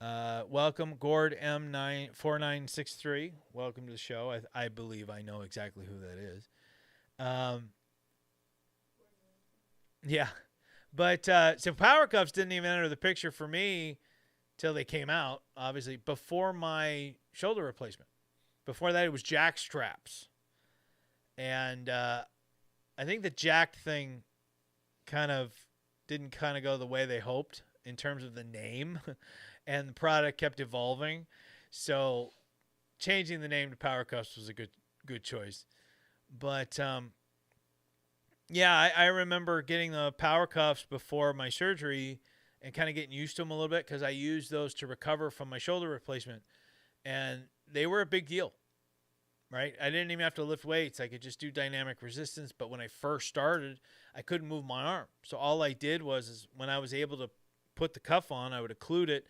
Welcome, Gord M94963. Welcome to the show. I believe I know exactly who that is. Yeah. But so power cuffs didn't even enter the picture for me till they came out, obviously, before my shoulder replacement. Before that, it was jack straps. And I think the jack thing didn't go the way they hoped in terms of the name. And the product kept evolving. So changing the name to power cuffs was a good choice. But yeah, I remember getting the power cuffs before my surgery and kind of getting used to them a little bit because I used those to recover from my shoulder replacement. And they were a big deal, right? I didn't even have to lift weights. I could just do dynamic resistance. But when I first started, I couldn't move my arm. So all I did was when I was able to put the cuff on, I would occlude it.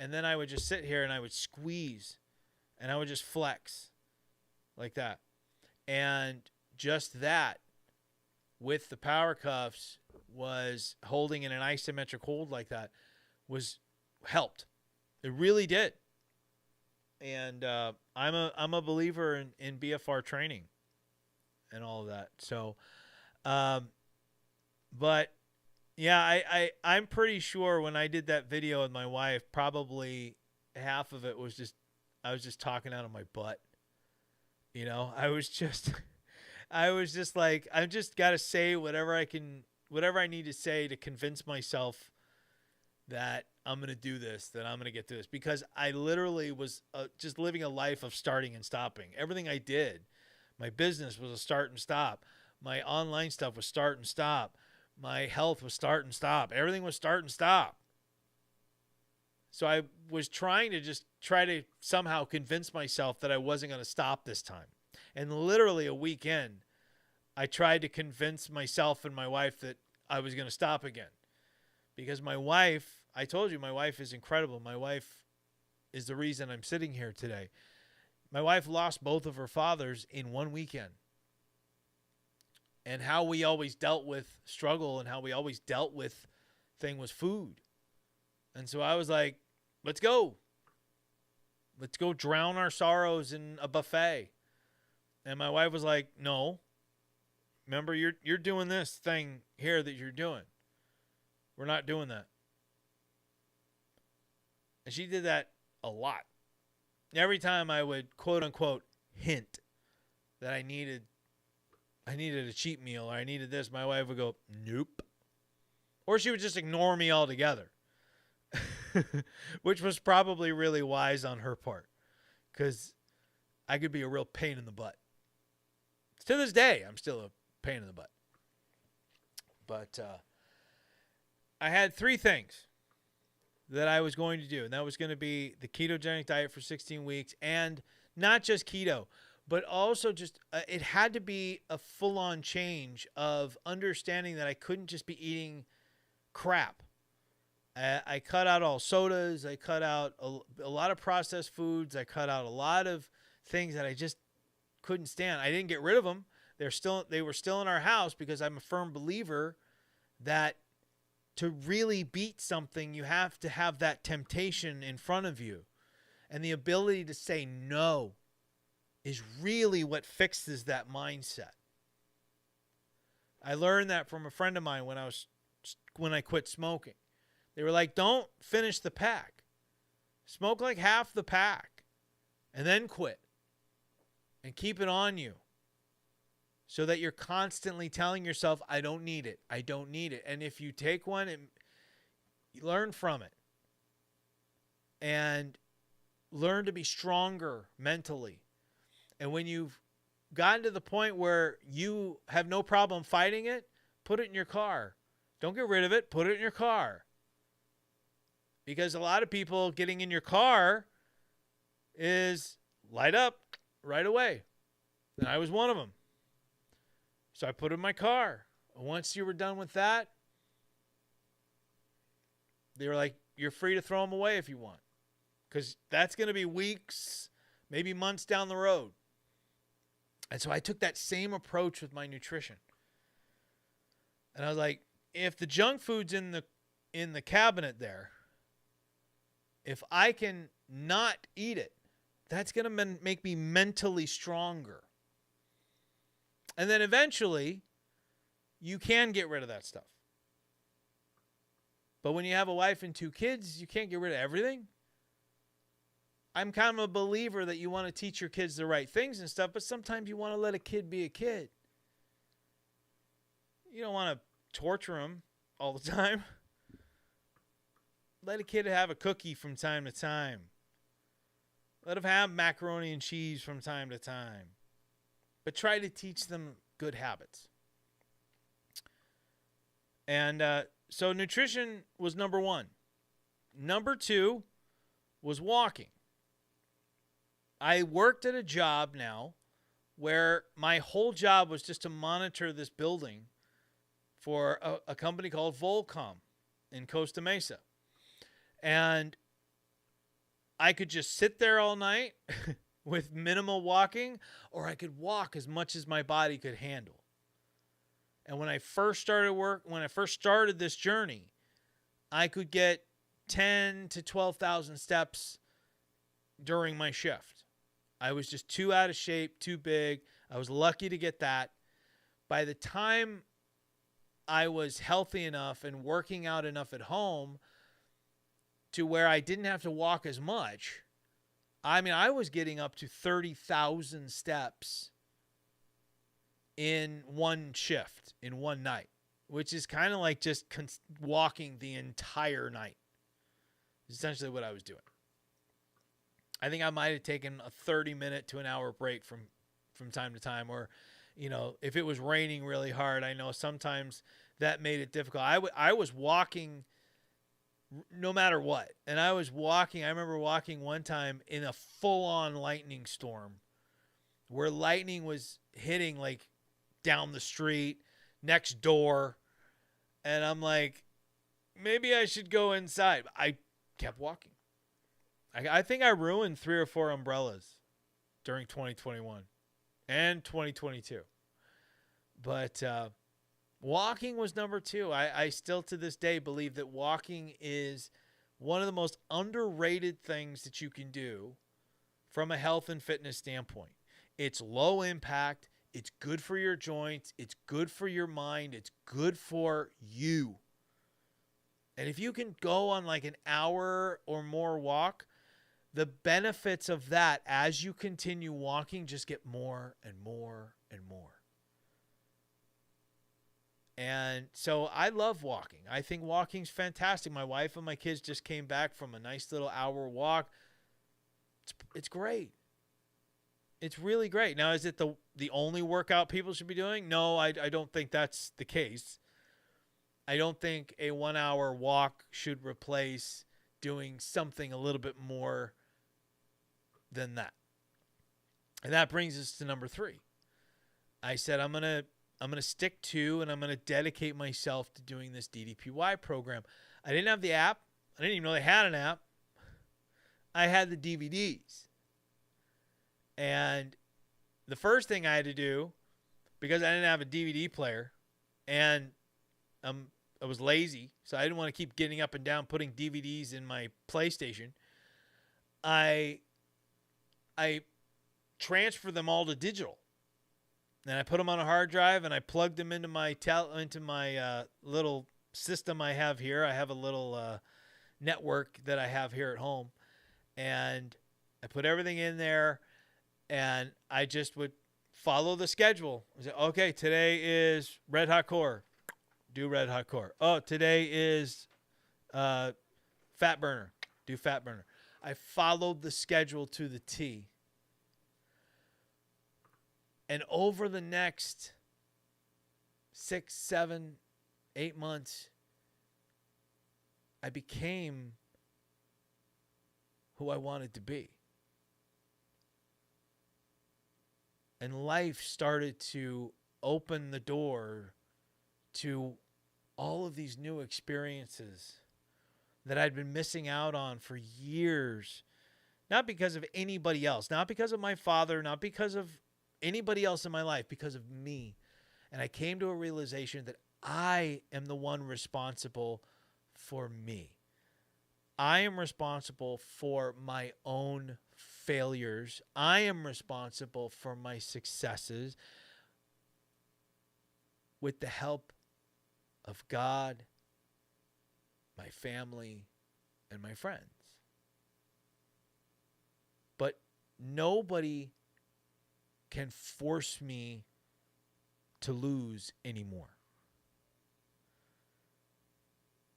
And then I would just sit here and I would squeeze and I would just flex like that. And just that with the power cuffs was holding in an isometric hold like that was helped. It really did. And I'm a believer in BFR training and all of that. So, but yeah, I'm pretty sure when I did that video with my wife, probably half of it was just, I was just talking out of my butt. You know, I was just like, I've just got to say whatever I need to say to convince myself that I'm going to do this, that I'm going to get through this. Because I literally was just living a life of starting and stopping. Everything I did, my business was a start and stop. My online stuff was start and stop. My health was start and stop. Everything was start and stop. So I was trying to somehow convince myself that I wasn't going to stop this time. And literally a week in, I tried to convince myself and my wife that I was going to stop again. Because my wife, I told you, my wife is incredible. My wife is the reason I'm sitting here today. My wife lost both of her fathers in one weekend. And how we always dealt with struggle and how we always dealt with thing was food. And so I was like, let's go. Let's go drown our sorrows in a buffet. And my wife was like, no. Remember, you're doing this thing here that you're doing. We're not doing that. And she did that a lot. Every time I would, quote unquote, hint that I needed a cheat meal or I needed this, my wife would go, nope. Or she would just ignore me altogether. Which was probably really wise on her part. Because I could be a real pain in the butt. To this day, I'm still a pain in the butt. But I had 3 things that I was going to do. And that was going to be the ketogenic diet for 16 weeks. And not just keto, but also just it had to be a full-on change of understanding that I couldn't just be eating crap. I cut out all sodas. I cut out a lot of processed foods. I cut out a lot of things that I just couldn't stand. I didn't get rid of them. They were still in our house because I'm a firm believer that to really beat something, you have to have that temptation in front of you. And the ability to say no is really what fixes that mindset. I learned that from a friend of mine when I quit smoking. They were like, don't finish the pack. Smoke like half the pack and then quit and keep it on you so that you're constantly telling yourself, I don't need it. I don't need it. And if you take one, you learn from it and learn to be stronger mentally And when you've gotten to the point where you have no problem fighting it, put it in your car. Don't get rid of it. Put it in your car. Because a lot of people getting in your car is light up right away. And I was one of them. So I put it in my car. Once you were done with that, they were like, you're free to throw them away if you want. Because that's going to be weeks, maybe months down the road. And so I took that same approach with my nutrition. And I was like, if the junk food's in the cabinet there, if I can not eat it, that's going to make me mentally stronger. And then eventually, you can get rid of that stuff. But when you have a wife and 2 kids, you can't get rid of everything. I'm kind of a believer that you want to teach your kids the right things and stuff, but sometimes you want to let a kid be a kid. You don't want to torture them all the time. Let a kid have a cookie from time to time. Let them have macaroni and cheese from time to time. But try to teach them good habits. And so nutrition was number 1. Number 2 was walking. I worked at a job now where my whole job was just to monitor this building for a company called Volcom in Costa Mesa. And I could just sit there all night with minimal walking, or I could walk as much as my body could handle. And when I first started this journey, I could get 10 to 12,000 steps during my shift. I was just too out of shape, too big. I was lucky to get that. By the time I was healthy enough and working out enough at home to where I didn't have to walk as much, I was getting up to 30,000 steps in one shift, in one night, which is kind of like just walking the entire night. Essentially what I was doing. I think I might have taken a 30-minute to an hour break from time to time, or, if it was raining really hard, I know sometimes that made it difficult. I was walking no matter what. And I remember walking one time in a full-on lightning storm where lightning was hitting like down the street, next door. And I'm like, maybe I should go inside. I kept walking. I think I ruined 3 or 4 umbrellas during 2021 and 2022. But walking was number 2. I still to this day believe that walking is one of the most underrated things that you can do from a health and fitness standpoint. It's low impact. It's good for your joints. It's good for your mind. It's good for you. And if you can go on like an hour or more walk, the benefits of that as you continue walking just get more and more and more. And so I love walking. I think walking's fantastic. My wife and my kids just came back from a nice little hour walk. It's great. It's really great. Now, is it the only workout people should be doing? No, I don't think that's the case. I don't think a 1-hour walk should replace doing something a little bit more than that. And that brings us to number 3. I said I'm going to stick to and I'm going to dedicate myself to doing this DDPY program. I didn't have the app. I didn't even know they had an app. I had the DVDs. And the first thing I had to do, because I didn't have a DVD player and I was lazy, so I didn't want to keep getting up and down putting DVDs in my PlayStation, I transferred them all to digital. And I put them on a hard drive and I plugged them into my little system I have here. I have a little network that I have here at home. And I put everything in there and I just would follow the schedule. I said, okay, today is Red Hot Core. Do Red Hot Core. Oh, today is Fat Burner. Do Fat Burner. I followed the schedule to the T. And over the next 6, 7, 8 months, I became who I wanted to be. And life started to open the door to all of these new experiences that I'd been missing out on for years. Not because of anybody else, not because of my father, not because of anybody else in my life, because of me. And I came to a realization that I am the one responsible for me. I am responsible for my own failures. I am responsible for my successes with the help of God, my family, and my friends. But nobody can force me to lose anymore.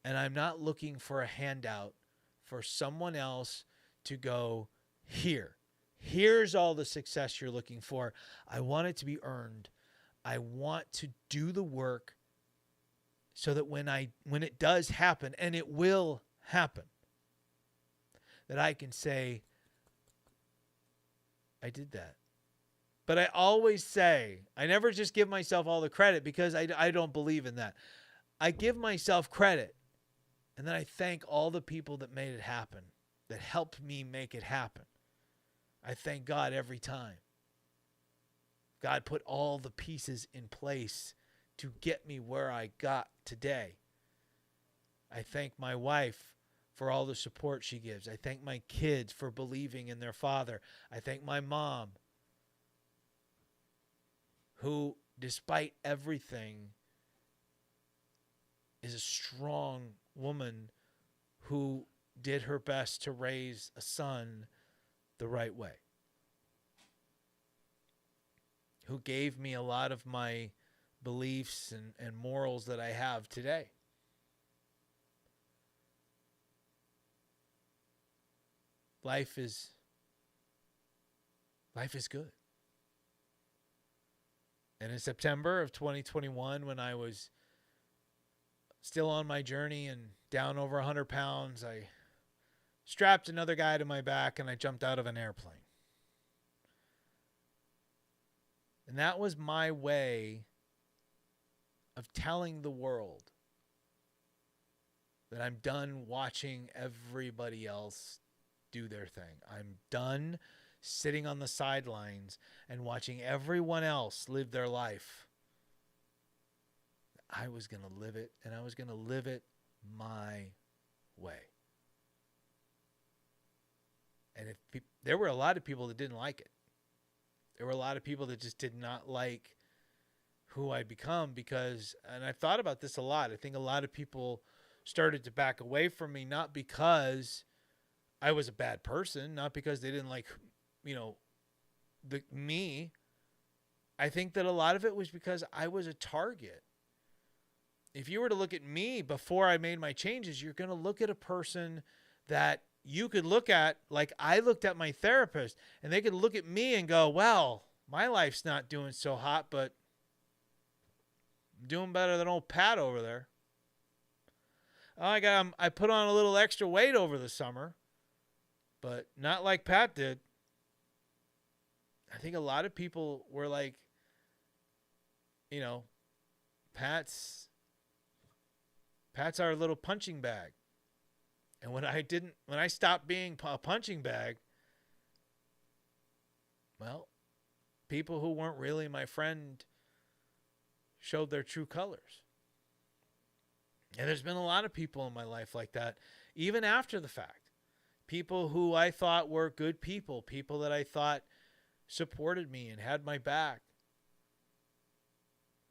And I'm not looking for a handout for someone else to go, here's all the success you're looking for. I want it to be earned. I want to do the work so that when it does happen, and it will happen, that I can say, I did that. But I always say, I never just give myself all the credit, because I don't believe in that. I give myself credit, and then I thank all the people that made it happen, that helped me make it happen. I thank God every time. God put all the pieces in place to get me where I got today. I thank my wife for all the support she gives. I thank my kids for believing in their father. I thank my mom, who, despite everything, is a strong woman who did her best to raise a son the right way, who gave me a lot of my beliefs and morals that I have today. Life is good. And in September of 2021, when I was still on my journey and down over 100 pounds, I strapped another guy to my back and I jumped out of an airplane. And that was my way of telling the world that I'm done watching everybody else do their thing. I'm done sitting on the sidelines and watching everyone else live their life. I was going to live it, and I was going to live it my way. And there were a lot of people that didn't like it. There were a lot of people that just did not like who I'd become, because, and I've thought about this a lot, I think a lot of people started to back away from me, not because I was a bad person, not because they didn't like, me. I think that a lot of it was because I was a target. If you were to look at me before I made my changes, you're going to look at a person that you could look at like I looked at my therapist, and they could look at me and go, well, my life's not doing so hot, but I'm doing better than old Pat over there. Oh, I put on a little extra weight over the summer, but not like Pat did. I think a lot of people were like, Pat's our little punching bag. And when I stopped being a punching bag, well, people who weren't really my friend showed their true colors. And there's been a lot of people in my life like that, even after the fact. People who I thought were good people, people that I thought supported me and had my back,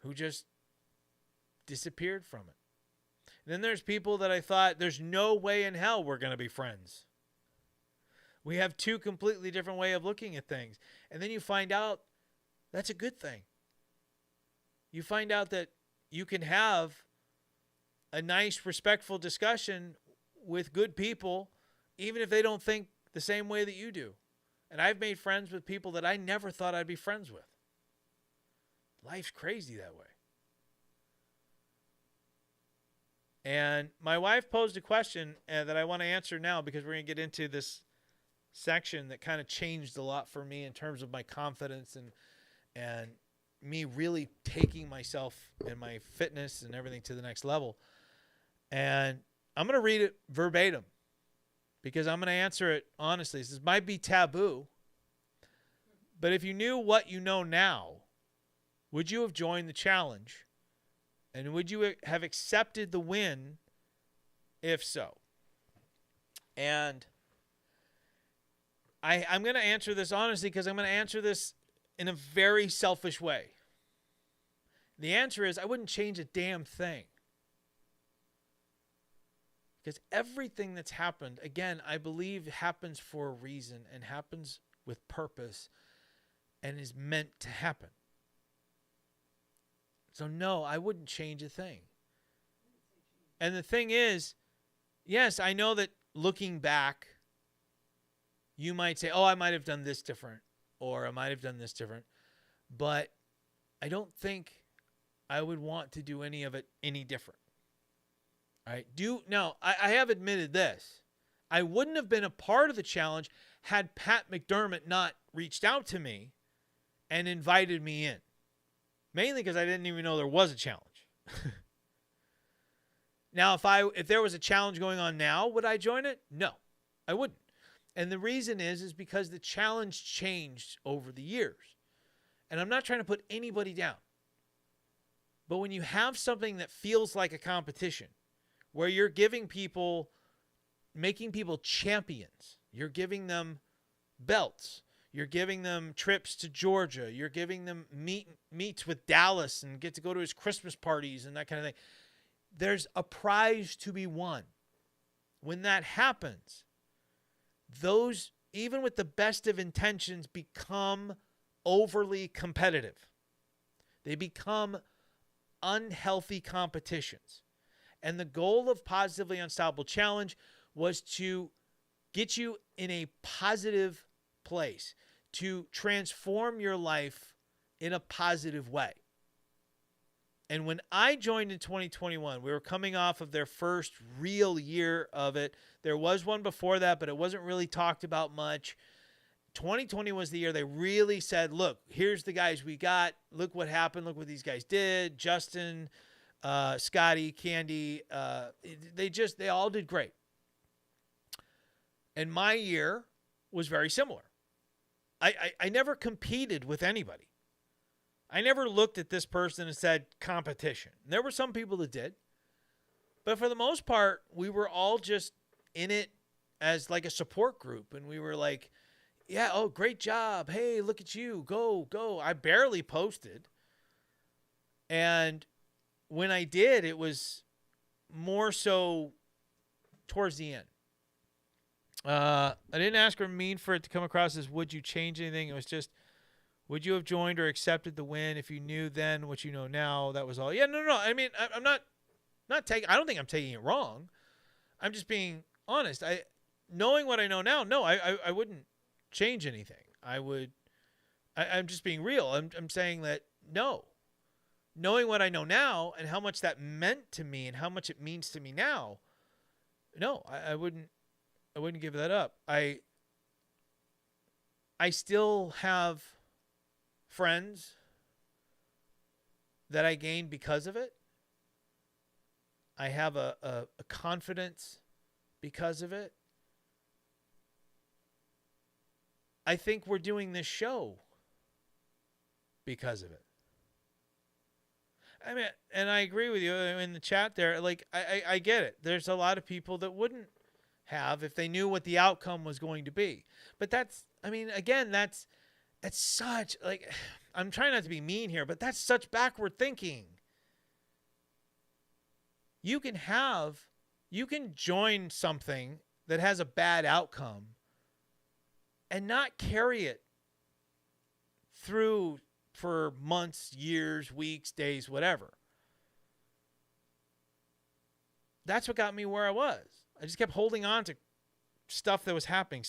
who just disappeared from it. And then there's people that I thought there's no way in hell we're going to be friends. We have two completely different ways of looking at things. And then you find out that's a good thing. You find out that you can have a nice, respectful discussion with good people, even if they don't think the same way that you do. And I've made friends with people that I never thought I'd be friends with. life's crazy that way. And my wife posed a question that I want to answer now, because we're going to get into this section that kind of changed a lot for me in terms of my confidence and me really taking myself and my fitness and everything to the next level. And I'm going to read it verbatim because I'm going to answer it honestly. This might be taboo, but if you knew what you know now, would you have joined the challenge? And would you have accepted the win if so? And I'm going to answer this honestly because I'm going to answer this in a very selfish way. The answer is I wouldn't change a damn thing. Because everything that's happened, again, I believe happens for a reason and happens with purpose and is meant to happen. So no, I wouldn't change a thing. And the thing is, yes, I know that looking back, you might say, oh, I might have done this different, or I might have done this different. But I don't think I would want to do any of it any different. All right. Now, I have admitted this. I wouldn't have been a part of the challenge had Pat McDermott not reached out to me and invited me in. Mainly because I didn't even know there was a challenge. Now, if there was a challenge going on now, would I join it? No, I wouldn't. And the reason is because the challenge changed over the years. And I'm not trying to put anybody down. But when you have something that feels like a competition, where you're giving people, making people champions, you're giving them belts, you're giving them trips to Georgia, you're giving them meets with Dallas and get to go to his Christmas parties and that kind of thing. There's a prize to be won. When that happens, those, even with the best of intentions, become overly competitive. They become unhealthy competitions. And the goal of Positively Unstoppable Challenge was to get you in a positive place, to transform your life in a positive way. And when I joined in 2021, we were coming off of their first real year of it. There was one before that, but it wasn't really talked about much. 2020 was the year they really said, look, here's the guys we got. Look what happened. Look what these guys did. Justin, Scotty, Candy, they all did great. And my year was very similar. I never competed with anybody. I never looked at this person and said competition. There were some people that did. But for the most part, we were all just in it as like a support group. And we were like, yeah, oh, great job. Hey, look at you. Go, go. I barely posted. And when I did, it was more so towards the end. I didn't ask or mean for it to come across as would you change anything. It was just, would you have joined or accepted the win if you knew then what you know now? That was all. Yeah, no. I mean, I'm not taking. I don't think I'm taking it wrong. I'm just being honest. Knowing what I know now, no, I wouldn't change anything. I'm just being real. I'm saying that no. Knowing what I know now and how much that meant to me and how much it means to me now, no, I wouldn't give that up. I still have friends that I gained because of it. I have a confidence because of it. I think we're doing this show because of it. I mean, and I agree with you in the chat there. Like, I get it. There's a lot of people that wouldn't have if they knew what the outcome was going to be. But that's, I mean, again, that's such, like, I'm trying not to be mean here, but that's such backward thinking. You can join something that has a bad outcome and not carry it through for months, years, weeks, days, whatever. That's what got me where I was. I just kept holding on to stuff that was happening.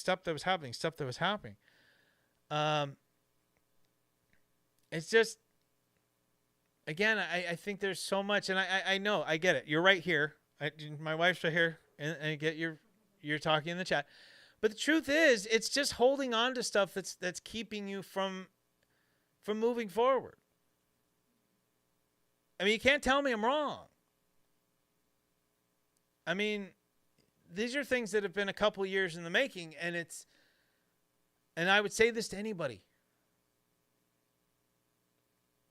It's just, again, I think there's so much, and I know, I get it. You're right here. My wife's right here, and I get you're talking in the chat. But the truth is, it's just holding on to stuff that's keeping you from moving forward. I mean, you can't tell me I'm wrong. I mean, these are things that have been a couple years in the making, and I would say this to anybody.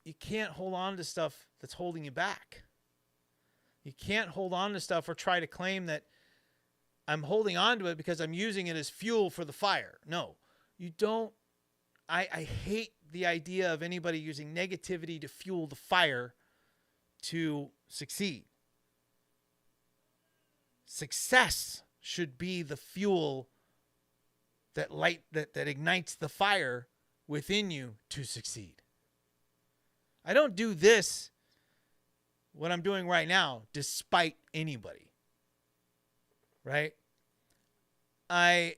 You can't hold on to stuff that's holding you back. You can't hold on to stuff or try to claim that I'm holding on to it because I'm using it as fuel for the fire. No, you don't. I hate the idea of anybody using negativity to fuel the fire to succeed. Success should be the fuel that ignites the fire within you to succeed. I don't do this, what I'm doing right now, despite anybody. Right? I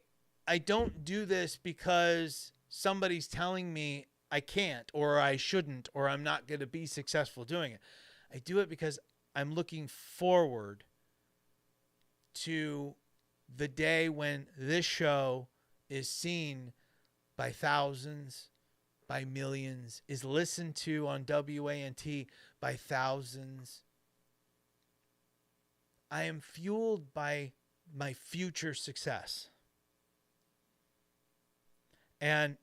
don't do this because somebody's telling me I can't or I shouldn't or I'm not going to be successful doing it. I do it because I'm looking forward to the day when this show is seen by thousands, by millions, is listened to on WANT by thousands. I am fueled by my future success. And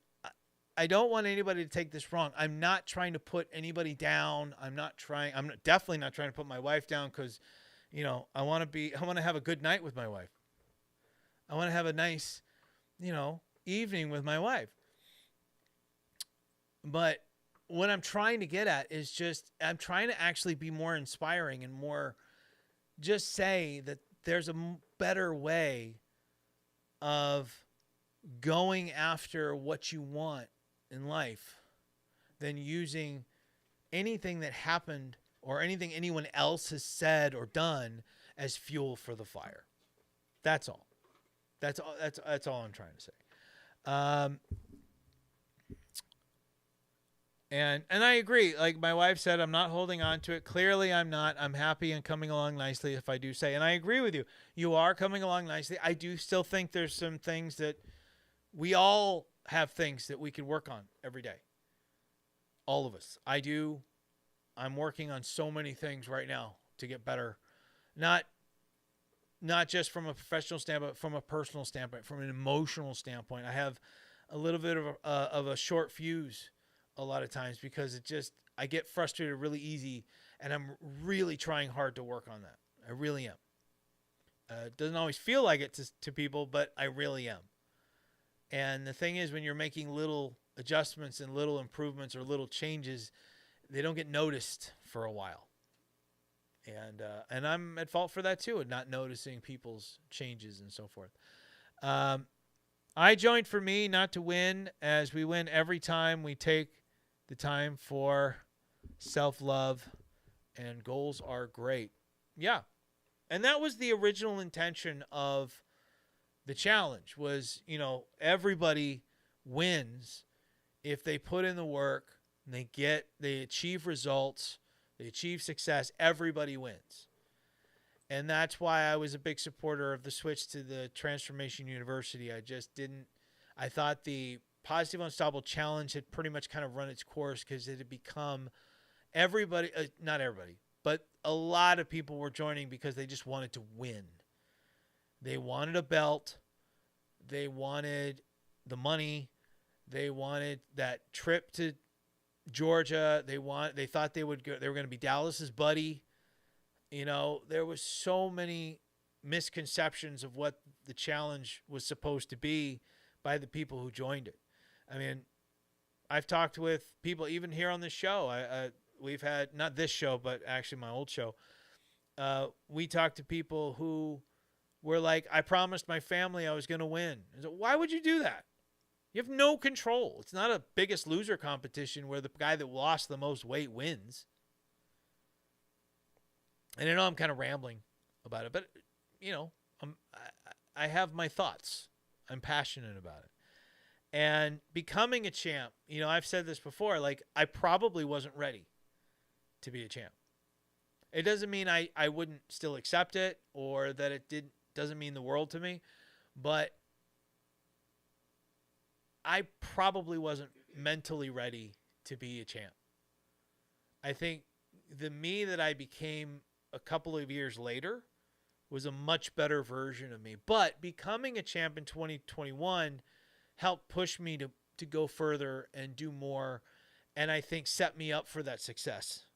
I don't want anybody to take this wrong. I'm not trying to put anybody down. I'm definitely not trying to put my wife down because, I want to have a good night with my wife. I want to have a nice, evening with my wife. But what I'm trying to get at is I'm trying to actually be more inspiring and more just say that there's a better way of going after what you want in life than using anything that happened or anything anyone else has said or done as fuel for the fire. That's all. That's all I'm trying to say. And I agree. Like my wife said, I'm not holding on to it. Clearly, I'm not. I'm happy and coming along nicely, if I do say. And I agree with you. You are coming along nicely. I do still think there's some things that we all have things that we can work on every day. All of us. I do. I'm working on so many things right now to get better. Not just from a professional standpoint, from a personal standpoint, from an emotional standpoint. I have a little bit of a short fuse a lot of times because I get frustrated really easy, and I'm really trying hard to work on that. I really am. It doesn't always feel like it to people, but I really am. And the thing is, when you're making little adjustments and little improvements or little changes, they don't get noticed for a while. And I'm at fault for that too, and not noticing people's changes and so forth. I joined for me, not to win, as we win every time we take the time for self-love, and goals are great. Yeah. And that was the original intention of the challenge was, everybody wins if they put in the work and they achieve results, they achieve success, everybody wins. And that's why I was a big supporter of the switch to the Transformation University. I thought the Positive Unstoppable Challenge had pretty much kind of run its course because it had become not everybody, but a lot of people were joining because they just wanted to win. They wanted a belt. They wanted the money. They wanted that trip to Georgia. They thought they were going to be Dallas's buddy. There was so many misconceptions of what the challenge was supposed to be by the people who joined it. I mean, I've talked with people even here on this show. We've had, not this show, but actually my old show. We talked to people who were like, I promised my family I was going to win. I said, why would you do that? You have no control. It's not a Biggest Loser competition where the guy that lost the most weight wins. And I know I'm kind of rambling about it, but, I have my thoughts. I'm passionate about it. And becoming a champ, I've said this before, like I probably wasn't ready to be a champ. It doesn't mean I wouldn't still accept it or that doesn't mean the world to me, but I probably wasn't mentally ready to be a champ. I think the me that I became a couple of years later was a much better version of me. But becoming a champ in 2021 helped push me to go further and do more, and I think set me up for that success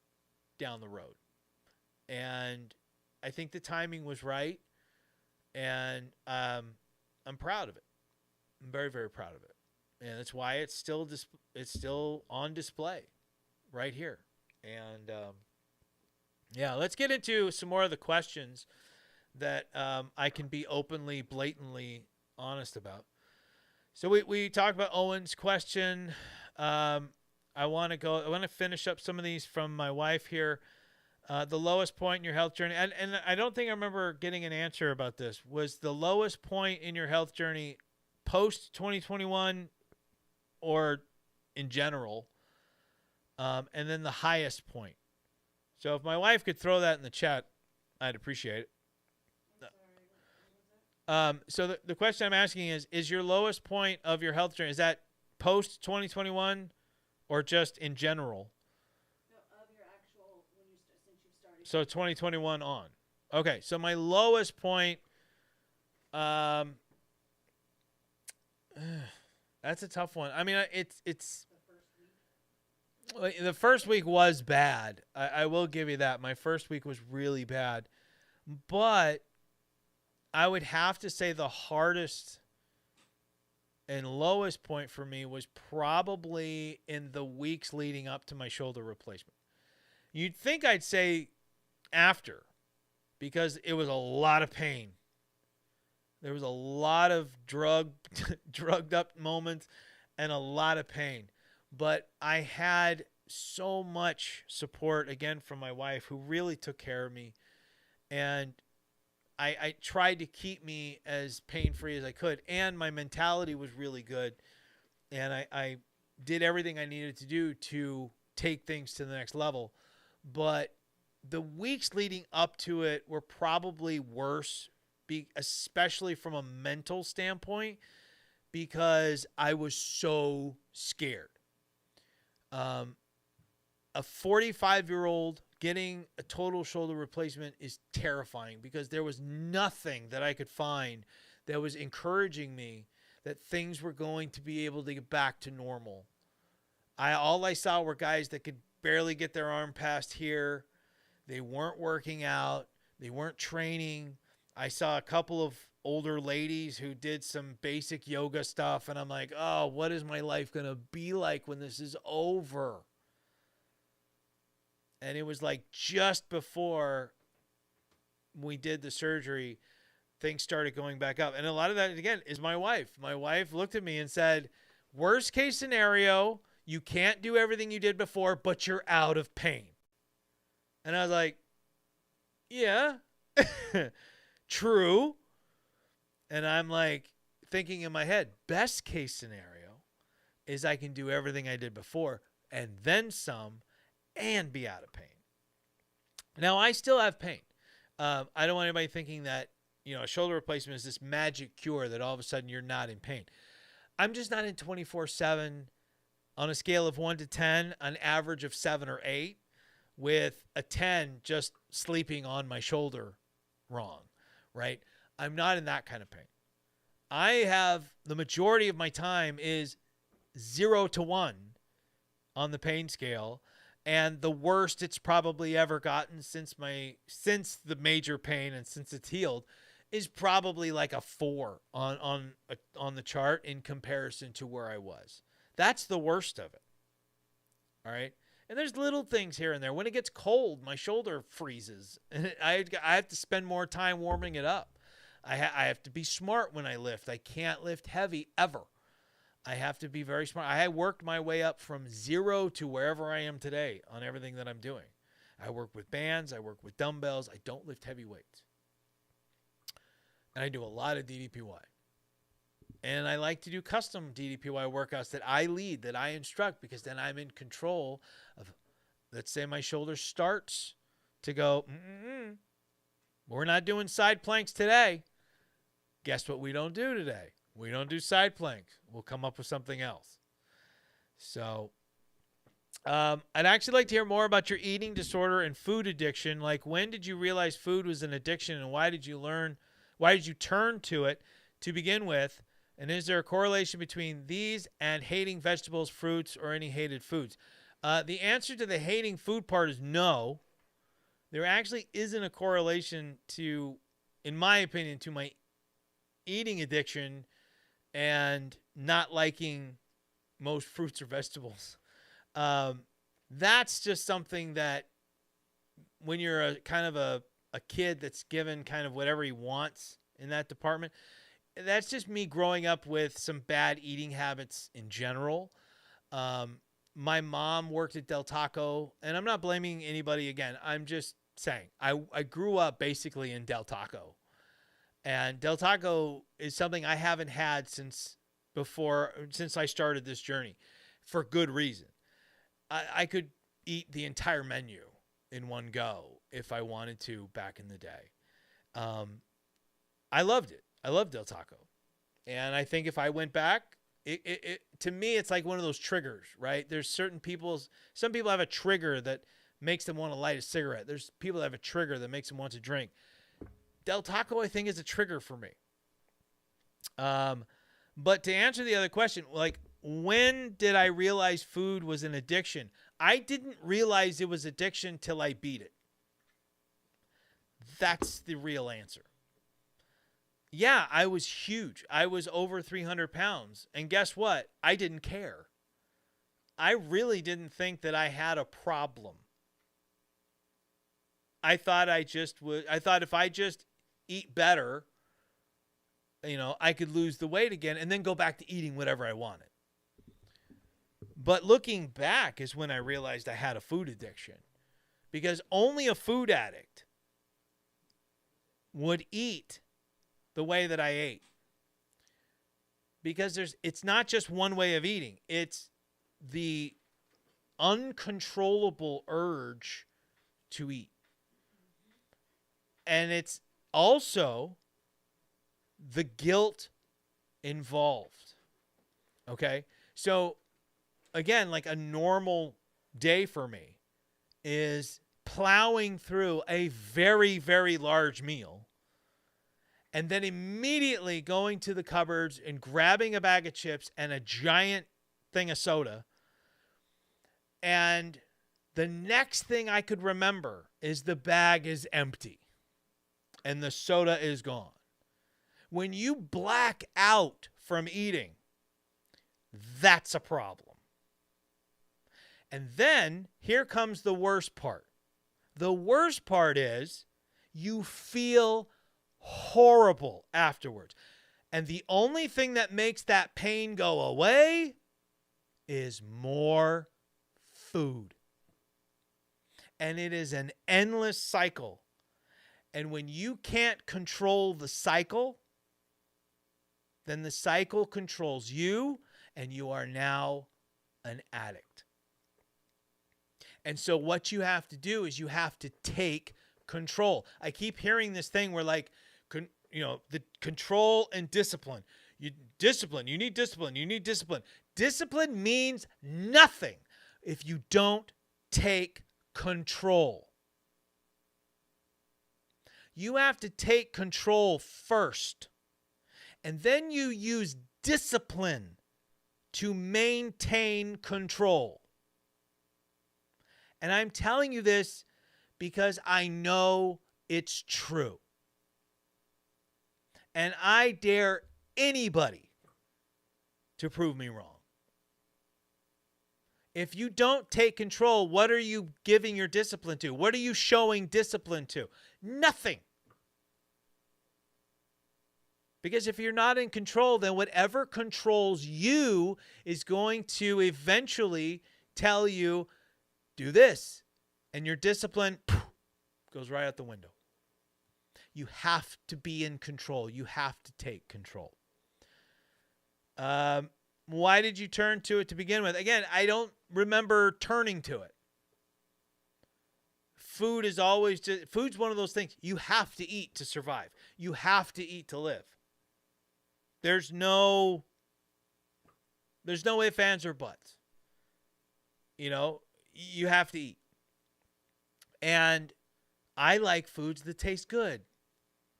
down the road. And I think the timing was right, and I'm proud of it. I'm very, very proud of it. And that's why it's still on display right here. And yeah, let's get into some more of the questions that I can be openly, blatantly honest about. So we talked about Owen's question. I want to finish up some of these from my wife here. The lowest point in your health journey, and I don't think I remember getting an answer about this. Was the lowest point in your health journey post 2021 or in general? And then the highest point. So if my wife could throw that in the chat, I'd appreciate it. So the question I'm asking is your lowest point of your health journey, is that post 2021 or just in general? No, of your actual, since you've started. So 2021 on. Okay, so my lowest point, that's a tough one. I mean, it's the first week was bad. I will give you that. My first week was really bad. But I would have to say the hardest and lowest point for me was probably in the weeks leading up to my shoulder replacement. You'd think I'd say after, because it was a lot of pain. There was a lot of drugged up moments and a lot of pain. But I had so much support, again, from my wife, who really took care of me. And I tried to keep me as pain-free as I could. And my mentality was really good. And I did everything I needed to do to take things to the next level. But the weeks leading up to it were probably worse, especially from a mental standpoint, because I was so scared. A 45-year-old getting a total shoulder replacement is terrifying because there was nothing that I could find that was encouraging me that things were going to be able to get back to normal. All I saw were guys that could barely get their arm past here. They weren't working out. They weren't training. I saw a couple of older ladies who did some basic yoga stuff, and I'm like, oh, what is my life going to be like when this is over? And it was like just before we did the surgery, things started going back up. And a lot of that, again, is my wife. My wife looked at me and said, worst case scenario, you can't do everything you did before, but you're out of pain. And I was like, yeah, true. And I'm like thinking in my head, best case scenario is I can do everything I did before and then some and be out of pain. Now, I still have pain. I don't want anybody thinking that, a shoulder replacement is this magic cure that all of a sudden you're not in pain. I'm just not in 24/7 on a scale of 1 to 10, an average of 7 or 8, with a 10 just sleeping on my shoulder wrong, right? I'm not in that kind of pain. I have the majority of my time is 0 to 1 on the pain scale. And the worst it's probably ever gotten since the major pain and since it's healed is probably like a 4 on the chart in comparison to where I was. That's the worst of it. All right. And there's little things here and there. When it gets cold, my shoulder freezes. And I have to spend more time warming it up. I have to be smart when I lift. I can't lift heavy ever. I have to be very smart. I worked my way up from 0 to wherever I am today on everything that I'm doing. I work with bands. I work with dumbbells. I don't lift heavy weights. And I do a lot of DDPY. And I like to do custom DDPY workouts that I lead, that I instruct, because then I'm in control let's say my shoulder starts to go, we're not doing side planks today. Guess what we don't do today? We don't do side planks. We'll come up with something else. So I'd actually like to hear more about your eating disorder and food addiction. Like, when did you realize food was an addiction, and why did you turn to it to begin with? And is there a correlation between these and hating vegetables, fruits, or any hated foods? The answer to the hating food part is no. There actually isn't a correlation to, in my opinion, to my eating addiction and not liking most fruits or vegetables. That's just something that when you're a kind of a kid that's given kind of whatever he wants in that department, that's just me growing up with some bad eating habits in general. My mom worked at Del Taco, and I'm not blaming anybody again. I'm just saying I grew up basically in Del Taco. And Del Taco is something I haven't had since I started this journey, for good reason. I could eat the entire menu in one go if I wanted to back in the day. I loved it. I loved Del Taco. And I think if I went back, it to me, it's like one of those triggers, right? There's some people have a trigger that makes them want to light a cigarette. There's people that have a trigger that makes them want to drink. Del Taco, I think, is a trigger for me. But to answer the other question, like, when did I realize food was an addiction? I didn't realize it was addiction till I beat it. That's the real answer. Yeah, I was huge. I was over 300 pounds. And guess what? I didn't care. I really didn't think that I had a problem. I thought if I just eat better, I could lose the weight again and then go back to eating whatever I wanted. But looking back is when I realized I had a food addiction, because only a food addict would eat the way that I ate. Because it's not just one way of eating. It's the uncontrollable urge to eat. And it's also the guilt involved. Okay? So, again, like a normal day for me is plowing through a very, very large meal and then immediately going to the cupboards and grabbing a bag of chips and a giant thing of soda. And the next thing I could remember is the bag is empty and the soda is gone. When you black out from eating, that's a problem. And then here comes the worst part. The worst part is you feel horrible afterwards. And the only thing that makes that pain go away is more food. And it is an endless cycle. And when you can't control the cycle, then the cycle controls you, and you are now an addict. And so what you have to do is you have to take control. I keep hearing this thing where, like, the control and discipline. You need discipline. Discipline means nothing if you don't take control. You have to take control first. And then you use discipline to maintain control. And I'm telling you this because I know it's true. And I dare anybody to prove me wrong. If you don't take control, what are you giving your discipline to? What are you showing discipline to? Nothing. Because if you're not in control, then whatever controls you is going to eventually tell you, do this. And your discipline goes right out the window. You have to be in control. You have to take control. Why did you turn to it to begin with? Again, I don't remember turning to it. food is always just, food's one of those things you have to eat to survive. You have to eat to live. There's no ifs, ands, or buts. You know, you have to eat. And I like foods that taste good.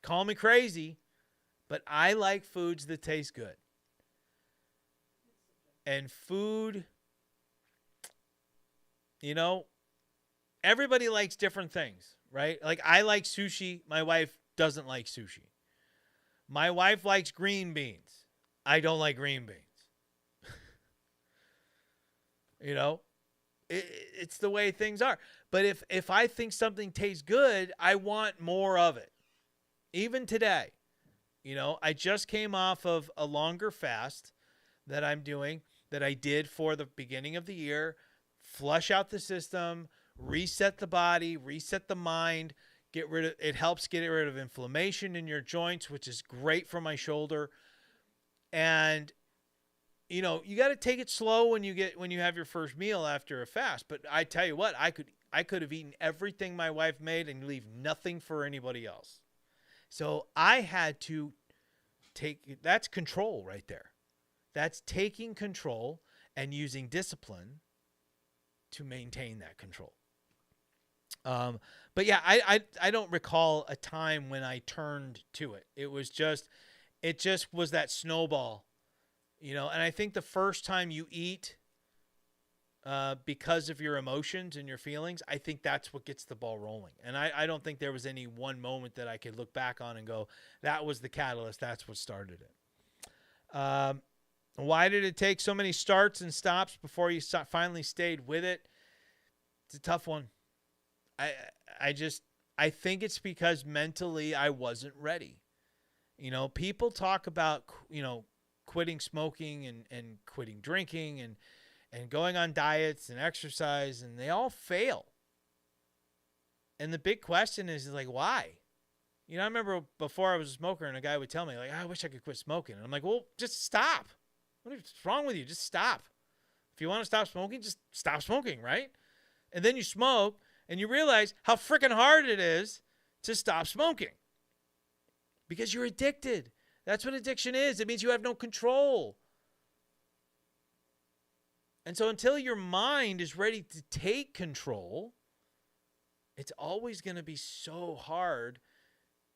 Call me crazy, but I like foods that taste good. And food, you know, everybody likes different things, right? Like I like sushi. My wife doesn't like sushi. My wife likes green beans. I don't like green beans. You know, it's the way things are. But if I think something tastes good, I want more of it. Even today, you know, I just came off of a longer fast that I'm doing that I did for the beginning of the year. Flush out the system, reset the body, reset the mind, it helps get rid of inflammation in your joints, which is great for my shoulder. And you know, you got to take it slow when you have your first meal after a fast, but I tell you what, I could have eaten everything my wife made and leave nothing for anybody else. So I had to that's control right there. That's taking control and using discipline to maintain that control. But yeah, I don't recall a time when I turned to it. It just was that snowball, you know. And I think the first time you eat, because of your emotions and your feelings, I think that's what gets the ball rolling. And I don't think there was any one moment that I could look back on and go, that was the catalyst. That's what started it. Why did it take so many starts and stops before you finally stayed with it? It's a tough one. I think it's because mentally I wasn't ready. You know, people talk about, you know, quitting smoking and quitting drinking and going on diets and exercise, and they all fail. And the big question is like, why? You know, I remember before I was a smoker and a guy would tell me like, I wish I could quit smoking. And I'm like, well, just stop. What's wrong with you? Just stop. If you want to stop smoking, just stop smoking, right? And then you smoke and you realize how freaking hard it is to stop smoking because you're addicted. That's what addiction is. It means you have no control. And so until your mind is ready to take control, it's always going to be so hard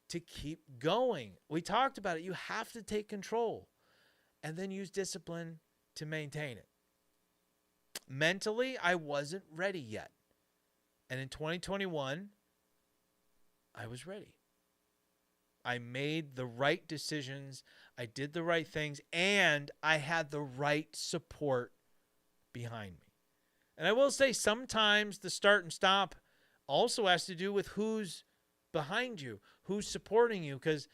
to keep going. We talked about it. You have to take control and then use discipline to maintain it. Mentally, I wasn't ready yet. And in 2021, I was ready. I made the right decisions. I did the right things, and I had the right support behind me. And I will say sometimes the start and stop also has to do with who's behind you, who's supporting you. Because,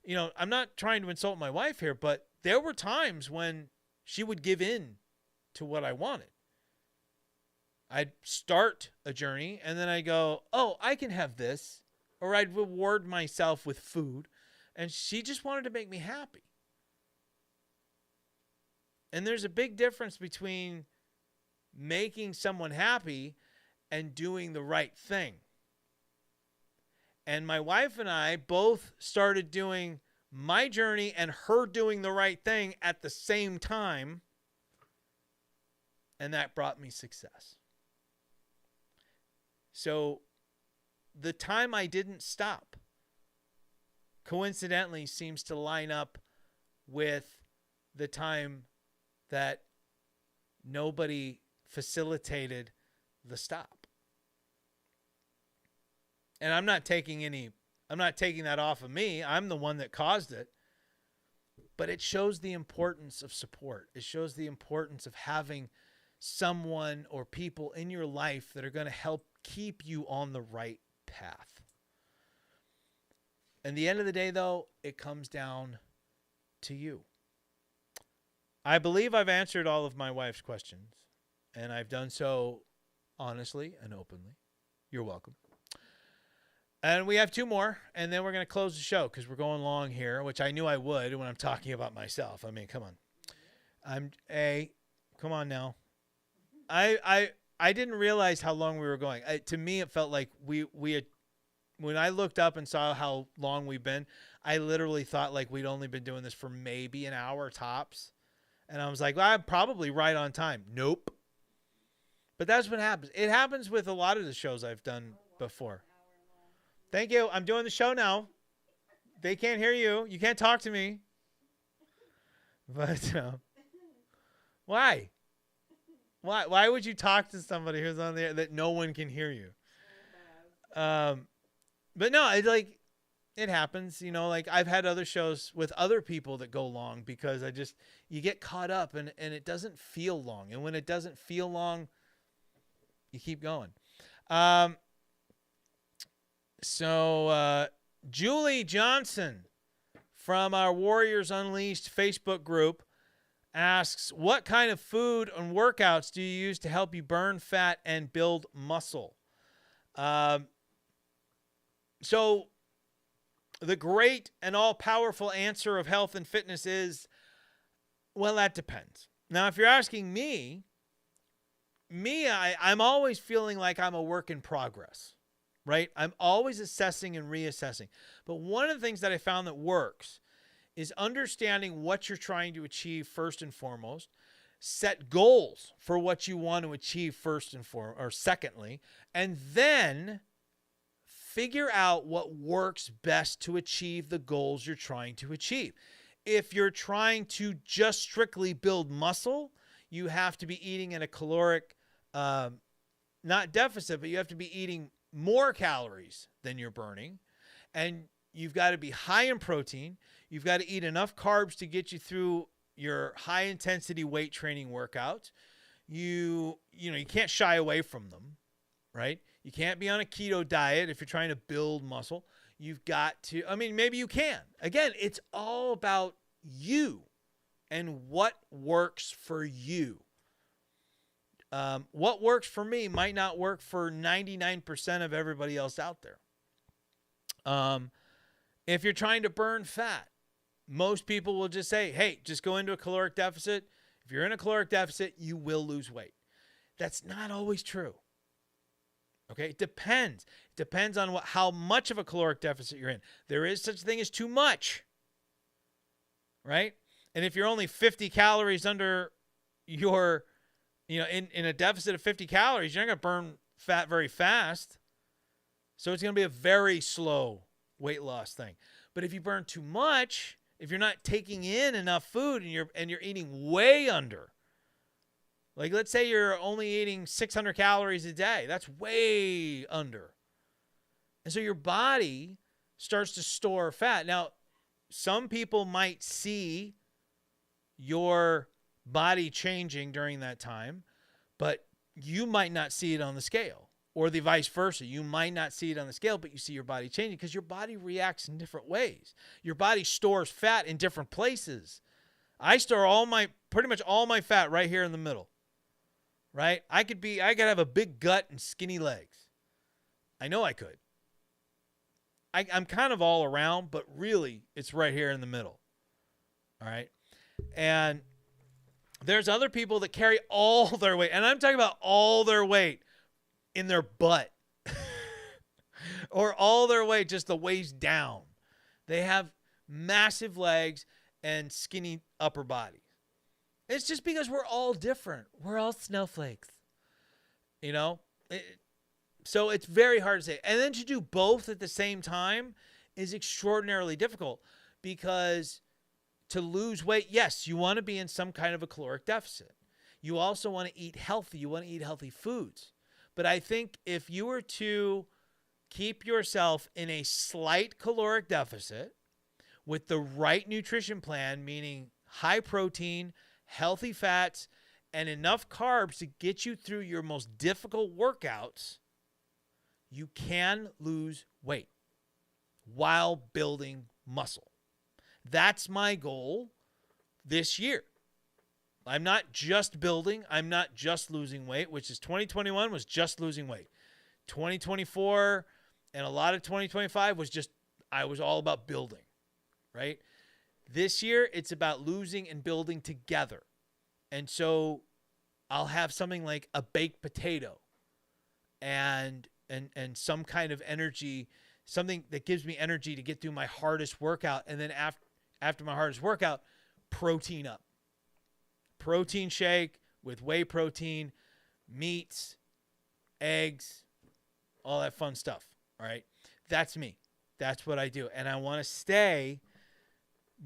you know, I'm not trying to insult my wife here, but there were times when she would give in to what I wanted. I'd start a journey and then I go, oh, I can have this. Or I'd reward myself with food. And she just wanted to make me happy. And there's a big difference between making someone happy and doing the right thing. And my wife and I both started doing my journey and her doing the right thing at the same time. And that brought me success. So the time I didn't stop coincidentally seems to line up with the time that nobody facilitated the stop. And I'm not taking that off of me. I'm the one that caused it. But it shows the importance of support. It shows the importance of having someone or people in your life that are going to help keep you on the right path. And the end of the day, though, it comes down to you. I believe I've answered all of my wife's questions, and I've done so honestly and openly. You're welcome. And we have two more, and then we're going to close the show because we're going long here, which I knew I would when I'm talking about myself. I mean, come on. Come on now. I didn't realize how long we were going. To me, it felt like we had, when I looked up and saw how long we've been, I literally thought like we'd only been doing this for maybe an hour tops. And I was like, well, I'm probably right on time. Nope. But that's what happens. It happens with a lot of the shows I've done before. Thank you. I'm doing the show now. They can't hear you. You can't talk to me. But why? Why would you talk to somebody who's on there that no one can hear you? But no, it happens. You know, like I've had other shows with other people that go long because you get caught up and it doesn't feel long. And when it doesn't feel long, you keep going. So Julie Johnson from our Warriors Unleashed Facebook group asks, what kind of food and workouts do you use to help you burn fat and build muscle? So the great and all-powerful answer of health and fitness is, well, that depends. Now, if you're asking me, I'm always feeling like I'm a work in progress, right? I'm always assessing and reassessing. But one of the things that I found that works is understanding what you're trying to achieve first and foremost, set goals for what you want to achieve first and foremost, or secondly, and then figure out what works best to achieve the goals you're trying to achieve. If you're trying to just strictly build muscle, you have to be eating in a caloric, not deficit, but you have to be eating more calories than you're burning. And you've got to be high in protein. You've got to eat enough carbs to get you through your high intensity weight training workouts. You can't shy away from them, right? You can't be on a keto diet if you're trying to build muscle. You've got to, maybe you can. Again, it's all about you and what works for you. What works for me might not work for 99% of everybody else out there. If you're trying to burn fat, most people will just say, hey, just go into a caloric deficit. If you're in a caloric deficit, you will lose weight. That's not always true. Okay, it depends. It depends on how much of a caloric deficit you're in. There is such a thing as too much, right? And if you're only 50 calories under your, in a deficit of 50 calories, you're not going to burn fat very fast. So it's going to be a very slow weight loss thing. But if you burn too much, if you're not taking in enough food and you're eating way under, like let's say you're only eating 600 calories a day, that's way under. And so your body starts to store fat. Now, some people might see your body changing during that time, but you might not see it on the scale. Or the vice versa. You might not see it on the scale, but you see your body changing because your body reacts in different ways. Your body stores fat in different places. I store pretty much all my fat right here in the middle. Right? I could have a big gut and skinny legs. I know I could. I'm kind of all around, but really it's right here in the middle. All right? And there's other people that carry all their weight, and I'm talking about all their weight in their butt or all their weight just the waist down. They have massive legs and skinny upper bodies. It's just because we're all different. We're all snowflakes, so it's very hard to say. And then to do both at the same time is extraordinarily difficult because to lose weight, yes, you want to be in some kind of a caloric deficit. You also want to eat healthy. You want to eat healthy foods. But I think if you were to keep yourself in a slight caloric deficit with the right nutrition plan, meaning high protein, healthy fats, and enough carbs to get you through your most difficult workouts, you can lose weight while building muscle. That's my goal this year. I'm not just building. I'm not just losing weight, which is 2021 was just losing weight. 2024 and a lot of 2025 I was all about building, right? This year, it's about losing and building together. And so I'll have something like a baked potato and some kind of energy, something that gives me energy to get through my hardest workout. And then after my hardest workout, protein up. Protein shake with whey protein, meats, eggs, all that fun stuff. All right. That's me. That's what I do. And I want to stay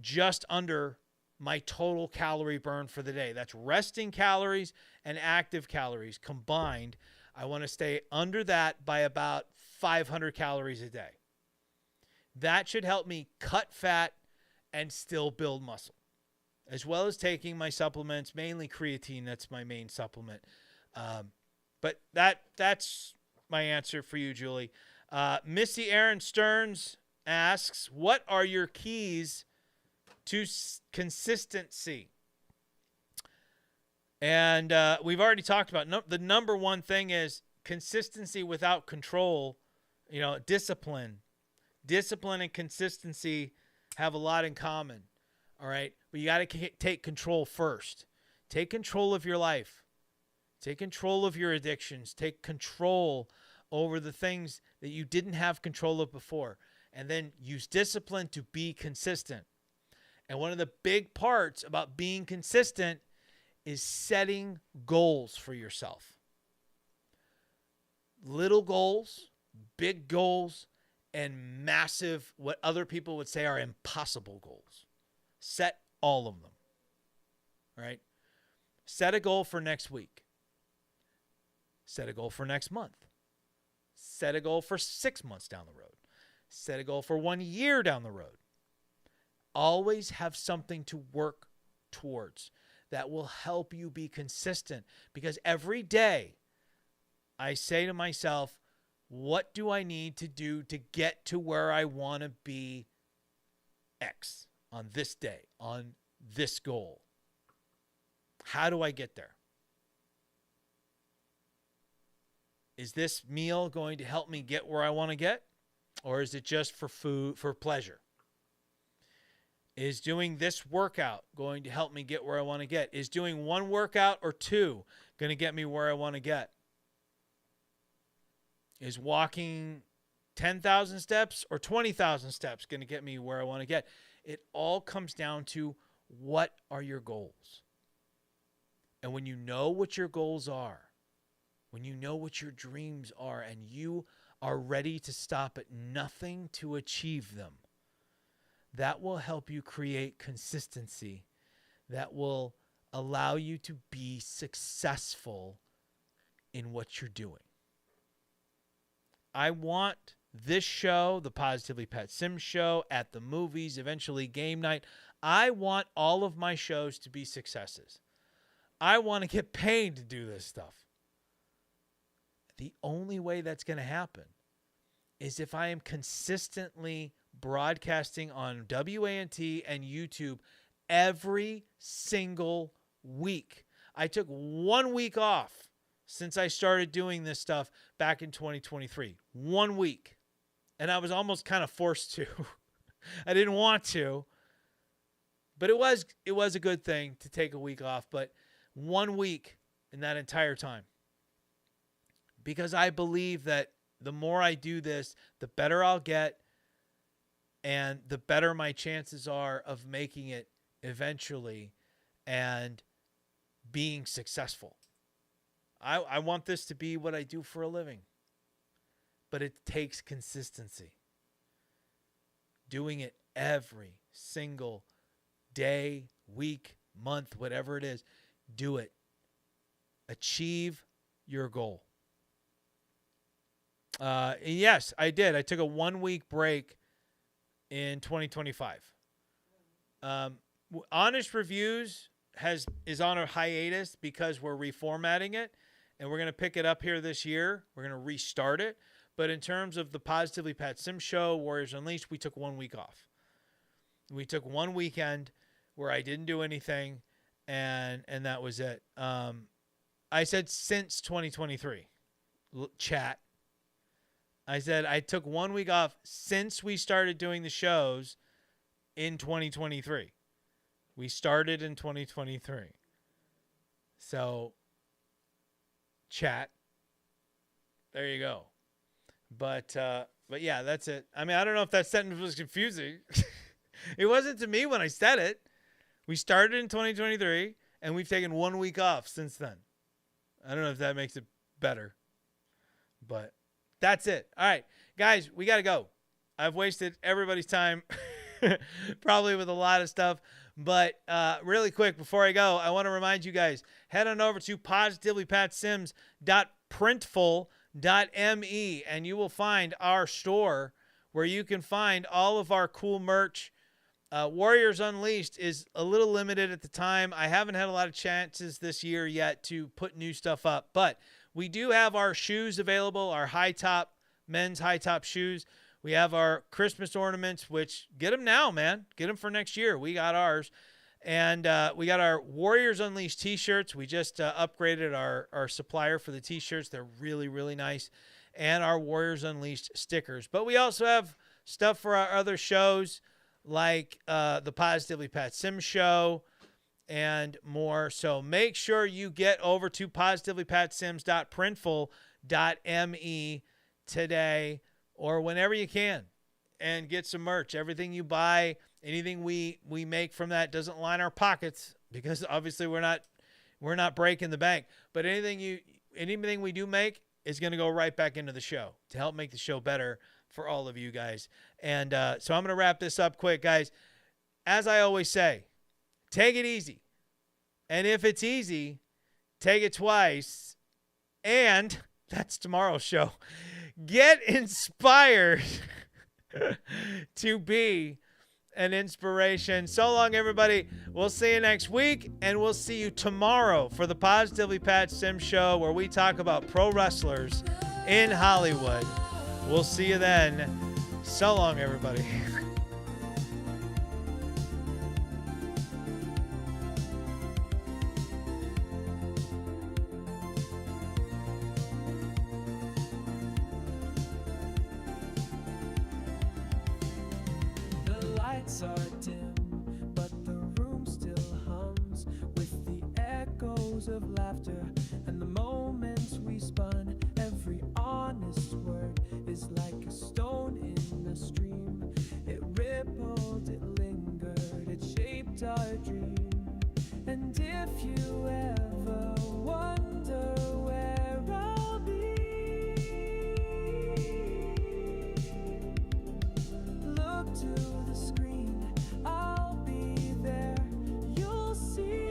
just under my total calorie burn for the day. That's resting calories and active calories combined. I want to stay under that by about 500 calories a day. That should help me cut fat and still build muscle, as well as taking my supplements, mainly creatine. That's my main supplement. But that's my answer for you, Julie. Missy Aaron Stearns asks, what are your keys to consistency? And we've already talked about the number one thing is consistency without control. Discipline. Discipline and consistency have a lot in common. All right. But you got to take control first. Take control of your life. Take control of your addictions. Take control over the things that you didn't have control of before. And then use discipline to be consistent. And one of the big parts about being consistent is setting goals for yourself. Little goals, big goals, and massive, what other people would say are impossible goals. Set all of them. All right? Set a goal for next week. Set a goal for next month. Set a goal for 6 months down the road. Set a goal for 1 year down the road. Always have something to work towards that will help you be consistent, because every day I say to myself, what do I need to do to get to where I want to be X on this day, on this goal? How do I get there? Is this meal going to help me get where I want to get? Or is it just for food, for pleasure? Is doing this workout going to help me get where I want to get? Is doing one workout or two going to get me where I want to get? Is walking 10,000 steps or 20,000 steps going to get me where I want to get? It all comes down to, what are your goals? And when you know what your goals are, when you know what your dreams are, and you are ready to stop at nothing to achieve them, that will help you create consistency that will allow you to be successful in what you're doing. I want this show, the Positively Pat Sims show, at the movies, eventually game night. I want all of my shows to be successes. I want to get paid to do this stuff. The only way that's going to happen is if I am consistently broadcasting on WANT and YouTube every single week. I took 1 week off since I started doing this stuff back in 2023. 1 week. And I was almost kind of forced to. I didn't want to. But it was a good thing to take a week off. But 1 week in that entire time. Because I believe that the more I do this, the better I'll get, and the better my chances are of making it eventually and being successful. I want this to be what I do for a living, but it takes consistency. Doing it every single day, week, month, whatever it is, do it. Achieve your goal. Yes, I did. I took a 1 week break in 2025. Honest Reviews is on a hiatus because we're reformatting it, and we're going to pick it up here this year. We're going to restart it. But in terms of the Positively Pat Sims show, Warriors Unleashed, we took 1 week off. We took one weekend where I didn't do anything, and that was it. I said since 2023, chat. I said I took 1 week off since we started doing the shows in 2023. We started in 2023. So chat. There you go. But yeah, that's it. I mean, I don't know if that sentence was confusing. It wasn't to me when I said it. We started in 2023, and we've taken 1 week off since then. I don't know if that makes it better, but that's it. All right, guys, we got to go. I've wasted everybody's time, probably with a lot of stuff. But really quick, before I go, I want to remind you guys, head on over to positivelypatsims.printful.me, and you will find our store where you can find all of our cool merch. Warriors Unleashed is a little limited at the time. I haven't had a lot of chances this year yet to put new stuff up, but we do have our shoes available, our men's high top shoes. We have our Christmas ornaments, which get them now, man. Get them for next year. We got ours. And we got our Warriors Unleashed t-shirts. We just upgraded our supplier for the t-shirts. They're really, really nice. And our Warriors Unleashed stickers. But we also have stuff for our other shows, like the Positively Pat Sims show and more. So make sure you get over to positivelypatsims.printful.me today or whenever you can and get some merch. Everything you buy, anything we make from that doesn't line our pockets because obviously we're not breaking the bank. But anything we do make is going to go right back into the show to help make the show better for all of you guys. And so I'm going to wrap this up quick, guys. As I always say, take it easy. And if it's easy, take it twice. And that's tomorrow's show. Get inspired to be an inspiration. So long, everybody. We'll see you next week, and we'll see you tomorrow for the Positively Pat Sims show, where we talk about pro wrestlers in Hollywood. We'll see you then. So long, everybody. The lights are dim, but the room still hums with the echoes of laughter and the moments we spun. Every honest word is like a stone in a stream. It rippled, it lingered, it shaped our dream. And if you ever wonder where I'll be, look to the screen, I'll be there, you'll see.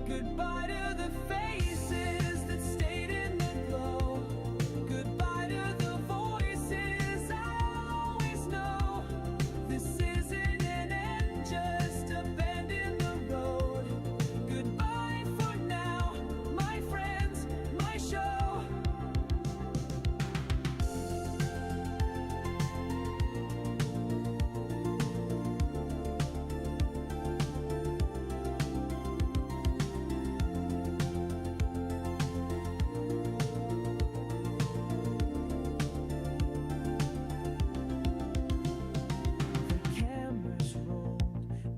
Goodbye to the faces that stayed in the glow. Goodbye to the voices I'll always know. This isn't an end, just a bend in the road. Goodbye for now, my friends, my show. The cameras rolled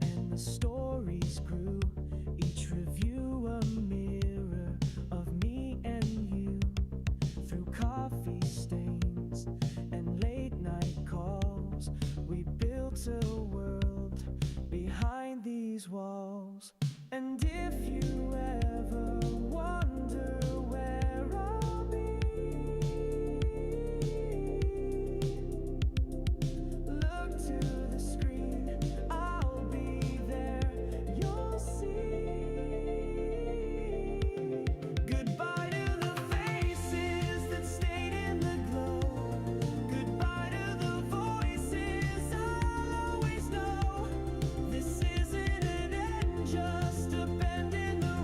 and the stories grew. Each review a mirror of me and you. Through coffee stains and late night calls, we built a world behind these walls. And if you ever wonder where I'll be, look to the screen, I'll be there, you'll see. Goodbye to the faces that stayed in the glow. Goodbye to the voices I'll always know. This isn't an end, just a bend in the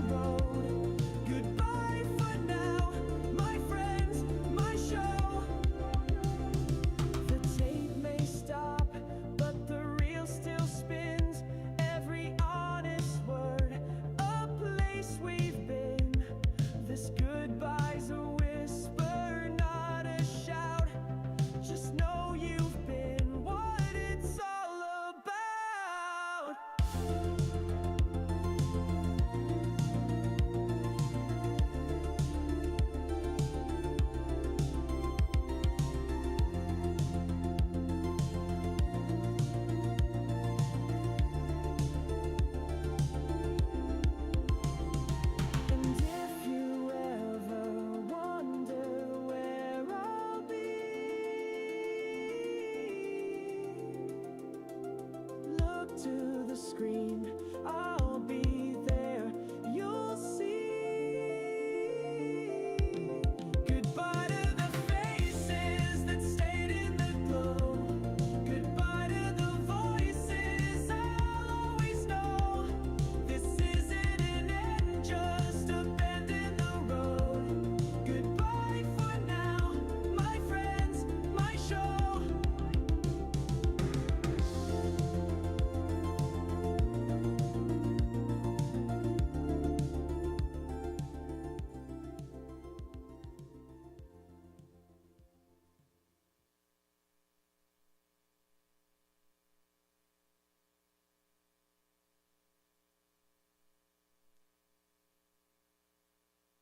screen.